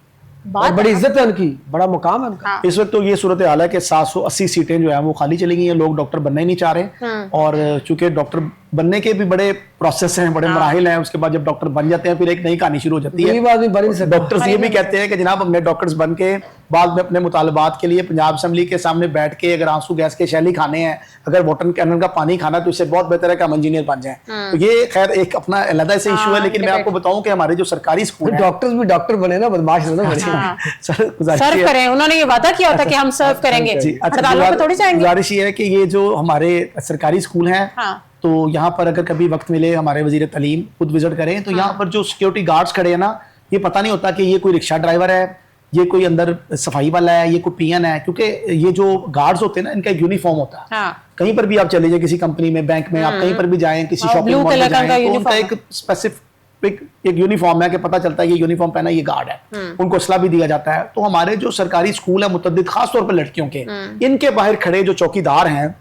S3: बड़ी इज्जत है उनकी, बड़ा मुकाम है उनका।
S4: इस वक्त तो ये सूरत हाल है कि 780 सीटें जो है वो खाली चली गई हैं, लोग डॉक्टर बनना ही नहीं चाह रहे, और चूंकि डॉक्टर बनने के भी बड़े प्रोसेस हैं, बड़े मराहिल हैं, उसके बाद जब डॉक्टर बन जाते हैं फिर एक नई कहानी शुरू हो जाती है। डॉक्टर्स ये भी कहते हैं कि जनाब हमने डॉक्टर्स बन के बाद में अपने मुतालबात के लिए पंजाब असम्बली के सामने बैठ के अगर आंसू गैस के शैली खाने हैं, अगर वाटर कैनन का पानी खाना, तो इससे बहुत बेहतर है कि हम इंजीनियर बन जाएं। तो ये खैर एक अपना अलग से इशू है, लेकिन मैं आपको बताऊं कि हमारे जो सरकारी स्कूल
S3: डॉक्टर्स भी डॉक्टर बने ना, बदमाश ना बने,
S1: सर्व करें। उन्होंने ये वादा किया था कि हम सर्व करेंगे, हड़तालों पे थोड़ी जाएंगे।
S4: गुजारिश ये है कि ये जो हमारे सरकारी स्कूल हैं, तो यहाँ पर अगर कभी वक्त मिले हमारे वजीर तालीम खुद विजिट करें, तो यहाँ पर जो सिक्योरिटी गार्ड्स खड़े हैं ना, ये पता नहीं होता कि ये कोई रिक्शा ड्राइवर है, ये कोई अंदर सफाई वाला है, ये कोई पियन है, क्योंकि ये जो गार्ड्स होते हैं ना, इनका एक यूनिफॉर्म होता है। कहीं पर भी आप चले जाए, किसी कंपनी में, बैंक में, आप कहीं पर भी जाएं, किसी शॉपिंग मॉल में जाएं, तो उनका एक स्पेसिफिक एक यूनिफॉर्म है कि पता चलता है ये यूनिफॉर्म पहना ये गार्ड है, उनको असला भी दिया जाता है। तो हमारे जो सरकारी स्कूल है मुतद्दिद, खास तौर पर लड़कियों के, इनके बाहर खड़े जो चौकीदार हैं,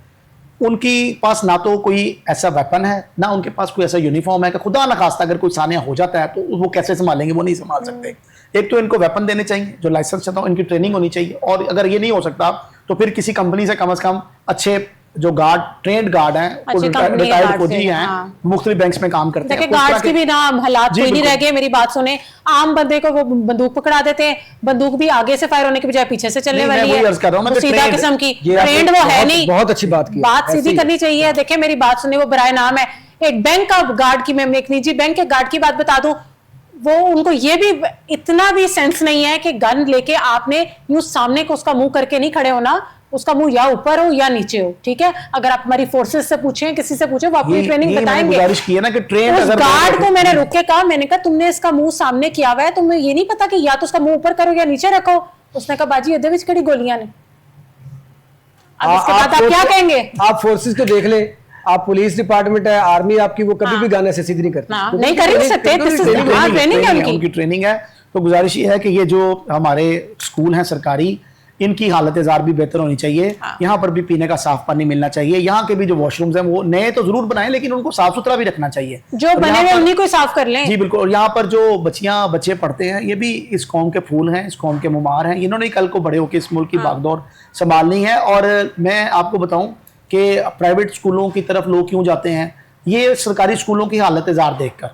S4: उनकी पास ना तो कोई ऐसा वेपन है, ना उनके पास कोई ऐसा यूनिफॉर्म है कि खुदा न खास्ता अगर कोई सानिया हो जाता है तो वो कैसे संभालेंगे, वो नहीं संभाल सकते। एक तो इनको वेपन देने चाहिए, जो लाइसेंस चाहता हूँ, इनकी ट्रेनिंग होनी चाहिए, और अगर ये नहीं हो सकता तो फिर किसी कंपनी से कम अच्छे जो गार्ड, ट्रेंड गार्ड हैं, रिटायर्ड फौजी हैं, मुख्तलिफ बैंक्स में काम करते हैं।
S1: देखिए गार्ड्स के भी ना हालात कोई नहीं रह गए। मेरी बात सुने, आम बंदे को वो बंदूक पकड़ा देते हैं, बंदूक भी आगे से फायर होने के बजाय पीछे से चलने वाली है, सीधा किस्म की ट्रेंड वो है नहीं।
S3: बहुत अच्छी बात की,
S1: बात सीधी करनी चाहिए। देखिए मेरी बात सुने, वो बराए नाम है एक बैंक का गार्ड की, मैं एक निजी बैंक के गार्ड की बात बता दूं, वो उनको ये भी इतना भी सेंस नहीं है कि गन लेके आपने यूं सामने को उसका मुंह करके नहीं खड़े होना, उसका मुंह या ऊपर हो या नीचे हो, ठीक है। अगर आप हमारी फोर्सेस से पूछें, किसी से पूछें, वो आपको ट्रेनिंग बताएंगे।
S4: गुजारिश की है ना कि ट्रेन
S1: उस गार्ड को मैंने रुक के कहा, मैंने कहा तुमने इसका मुंह सामने किया हुआ है, तुम्हें ये नहीं पता कि या तो उसका मुंह ऊपर करो या नीचे रखो। उसने कहा बाजी ये कड़ी गोलियां ने। अब इसके बाद आप क्या कहेंगे?
S3: आप फोर्सेस को देख ले, आप पुलिस डिपार्टमेंट है, आर्मी आपकी, वो कभी भी गाने से सीधी नहीं करती,
S1: नहीं कर ही सकते, ट्रेनिंग है
S4: उनकी, ट्रेनिंग है। तो गुजारिश ये है कि ये जो हमारे स्कूल हैं सरकारी, इनकी हालत जार भी बेहतर होनी चाहिए। यहाँ पर भी पीने का साफ पानी मिलना चाहिए। यहाँ के भी जो वॉशरूम्स हैं वो नए तो जरूर बनाएं, लेकिन उनको साफ सुथरा भी रखना चाहिए,
S1: जो बने हुए उन्हीं को साफ कर लें।
S4: जी बिल्कुल। और यहाँ पर जो बच्चे पढ़ते हैं, ये भी इस कौम के फूल हैं, इस कौम के मुमार हैं। इन्होंने कल को बड़े होकर इस मुल्क की बागडोर संभालनी है। और मैं आपको बताऊं कि प्राइवेट स्कूलों की तरफ लोग क्यों जाते हैं, ये सरकारी स्कूलों की हालत जार देखकर।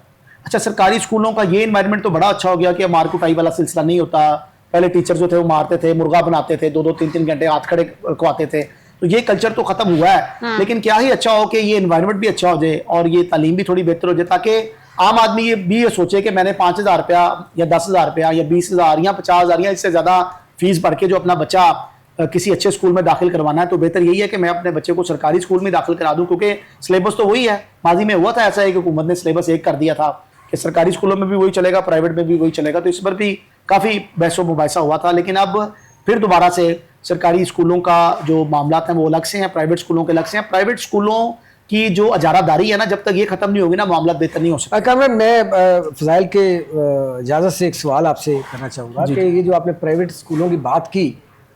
S4: अच्छा, सरकारी स्कूलों का ये एनवायरनमेंट तो बड़ा अच्छा हो गया कि मार कुटाई वाला सिलसिला नहीं होता। पहले टीचर जो थे वो मारते थे, मुर्गा बनाते थे, 2-2 3-3 घंटे हाथ खड़े रखवाते थे, तो ये कल्चर तो खत्म हुआ है। लेकिन क्या ही अच्छा हो कि ये एनवायरनमेंट भी अच्छा हो जाए और ये तालीम भी थोड़ी बेहतर हो जाए, ताकि आम आदमी ये सोचे कि मैंने 5,000 रुपया या 10,000 रुपया या 20,000 या 50,000 या इससे ज्यादा फीस भर के जो अपना बच्चा किसी अच्छे स्कूल में दाखिल करवाना है, तो बेहतर यही है कि मैं अपने बच्चे को सरकारी स्कूल में दाखिल करा दूं, क्योंकि सिलेबस तो वही है। माजी में हुआ था ऐसा है कि हुकूमत ने सिलेबस एक कर दिया था कि सरकारी स्कूलों में भी वही चलेगा, प्राइवेट में भी वही चलेगा, तो इस पर भी काफ़ी बहस मुबाहिसा हुआ था। लेकिन अब फिर दोबारा से सरकारी स्कूलों का जो मामला है वो अलग से हैं, प्राइवेट स्कूलों के अलग से हैं। प्राइवेट स्कूलों की जो अजारादारी है ना, जब तक ये खत्म नहीं होगी ना, मामला बेहतर नहीं हो सकता।
S3: मैं फजाइल के इजाज़त से एक सवाल आपसे करना चाहूँगा कि ये जो आपने प्राइवेट स्कूलों की बात की,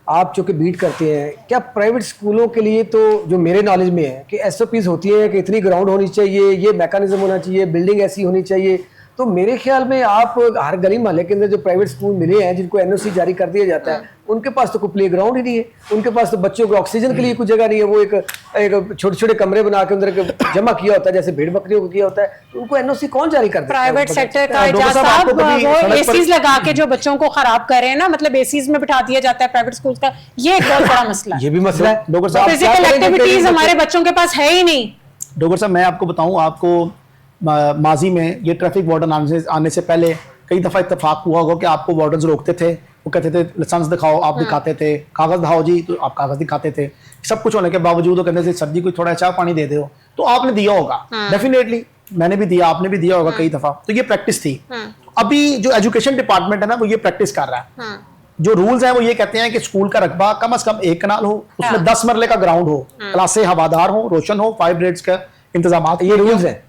S3: आप जो कि बीट करते हैं, क्या प्राइवेट स्कूलों के लिए तो जो मेरे नॉलेज में है कि SOPs होती है कि इतनी ग्राउंड होनी चाहिए, ये मैकेनिज्म होना चाहिए, बिल्डिंग ऐसी होनी चाहिए, तो मेरे ख्याल में आप हर गली मोहल्ले के अंदर जो प्राइवेट स्कूल मिले हैं जिनको NOC जारी कर दिया जाता है, उनके पास तो कोई प्ले ग्राउंड ही नहीं है, उनके पास तो बच्चों को ऑक्सीजन के लिए कुछ जगह नहीं है। वो एक छोटे छोटे कमरे बना के अंदर जमा किया होता है, जैसे भेड़ बकरियों को किया होता है, तो उनको NOC कौन जारी कर देता है?
S1: प्राइवेट सेक्टर का एजाज साहब, वो एसीज लगा के जो बच्चों को खराब कर रहे हैं ना, मतलब एसीज में बिठा दिया जाता है प्राइवेट स्कूल का, ये एक बहुत बड़ा मसला है।
S3: ये भी मसला है।
S4: डॉक्टर साहब,
S1: फिजिकल एक्टिविटीज हमारे बच्चों के पास है ही नहीं।
S4: डॉक्टर साहब, मैं आपको बताऊं, आपको माजी में ये ट्रैफिक वार्डन आने से पहले कई दफ़ा इत्तेफाक हुआ होगा कि आपको वार्डन रोकते थे, वो कहते थे लाइसेंस दिखाओ, आप दिखाते थे, कागज़ दिखाओ जी, तो आप कागज़ दिखाते थे। सब कुछ होने के बावजूद वो कहते थे सर जी कोई थोड़ा चाय पानी दे दो, तो आपने दिया होगा, डेफिनेटली मैंने भी दिया, आपने भी दिया होगा कई दफ़ा, तो ये प्रैक्टिस थी। अभी जो एजुकेशन डिपार्टमेंट है ना, वो ये प्रैक्टिस कर रहा है। जो रूल्स हैं वो ये कहते हैं कि स्कूल का रकबा कम से कम 1 कनाल हो, उसमें 10 मरले का ग्राउंड हो, क्लासें हवादार हो, रोशन हो, 5 ग्रेड्स का इंतजाम।
S3: ये रूल्स हैं,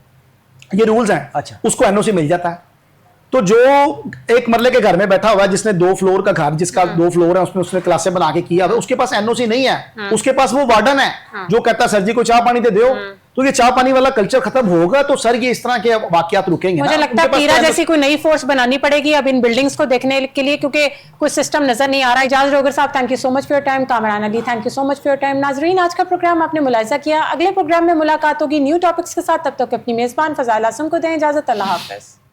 S4: ये रूल्स हैं।
S3: अच्छा,
S4: उसको NOC मिल जाता है। तो जो 1 मरले के घर में बैठा हुआ है, जिसने 2 फ्लोर का घर, जिसका 2 फ्लोर है, उसने क्लासें बना के किया, उसके पास NOC नहीं है, उसके पास वो वार्डन है जो कहता है सर जी को चाय पानी दे दो। तो ये चाय पानी वाला कल्चर खत्म होगा तो सर ये इस तरह के वाकयात रुकेंगे।
S1: मुझे लगता है पीरा जैसी कोई नई फोर्स बनानी पड़ेगी अब इन बिल्डिंग्स को देखने के लिए, क्योंकि कोई सिस्टम नजर नहीं आ रहा है। इजाज रोगर साहब, thank you so much for your time. Kamran Ali, thank you so much for your time. नाजरीन, आज का प्रोग्राम आपने मुलाहिजा किया। अगले प्रोग्राम में मुलाकात होगी न्यू टॉपिक्स के साथ। तब तक अपनी मेजबान फजाइल आसिम को दें इजाजत। अल्लाह हाफिज।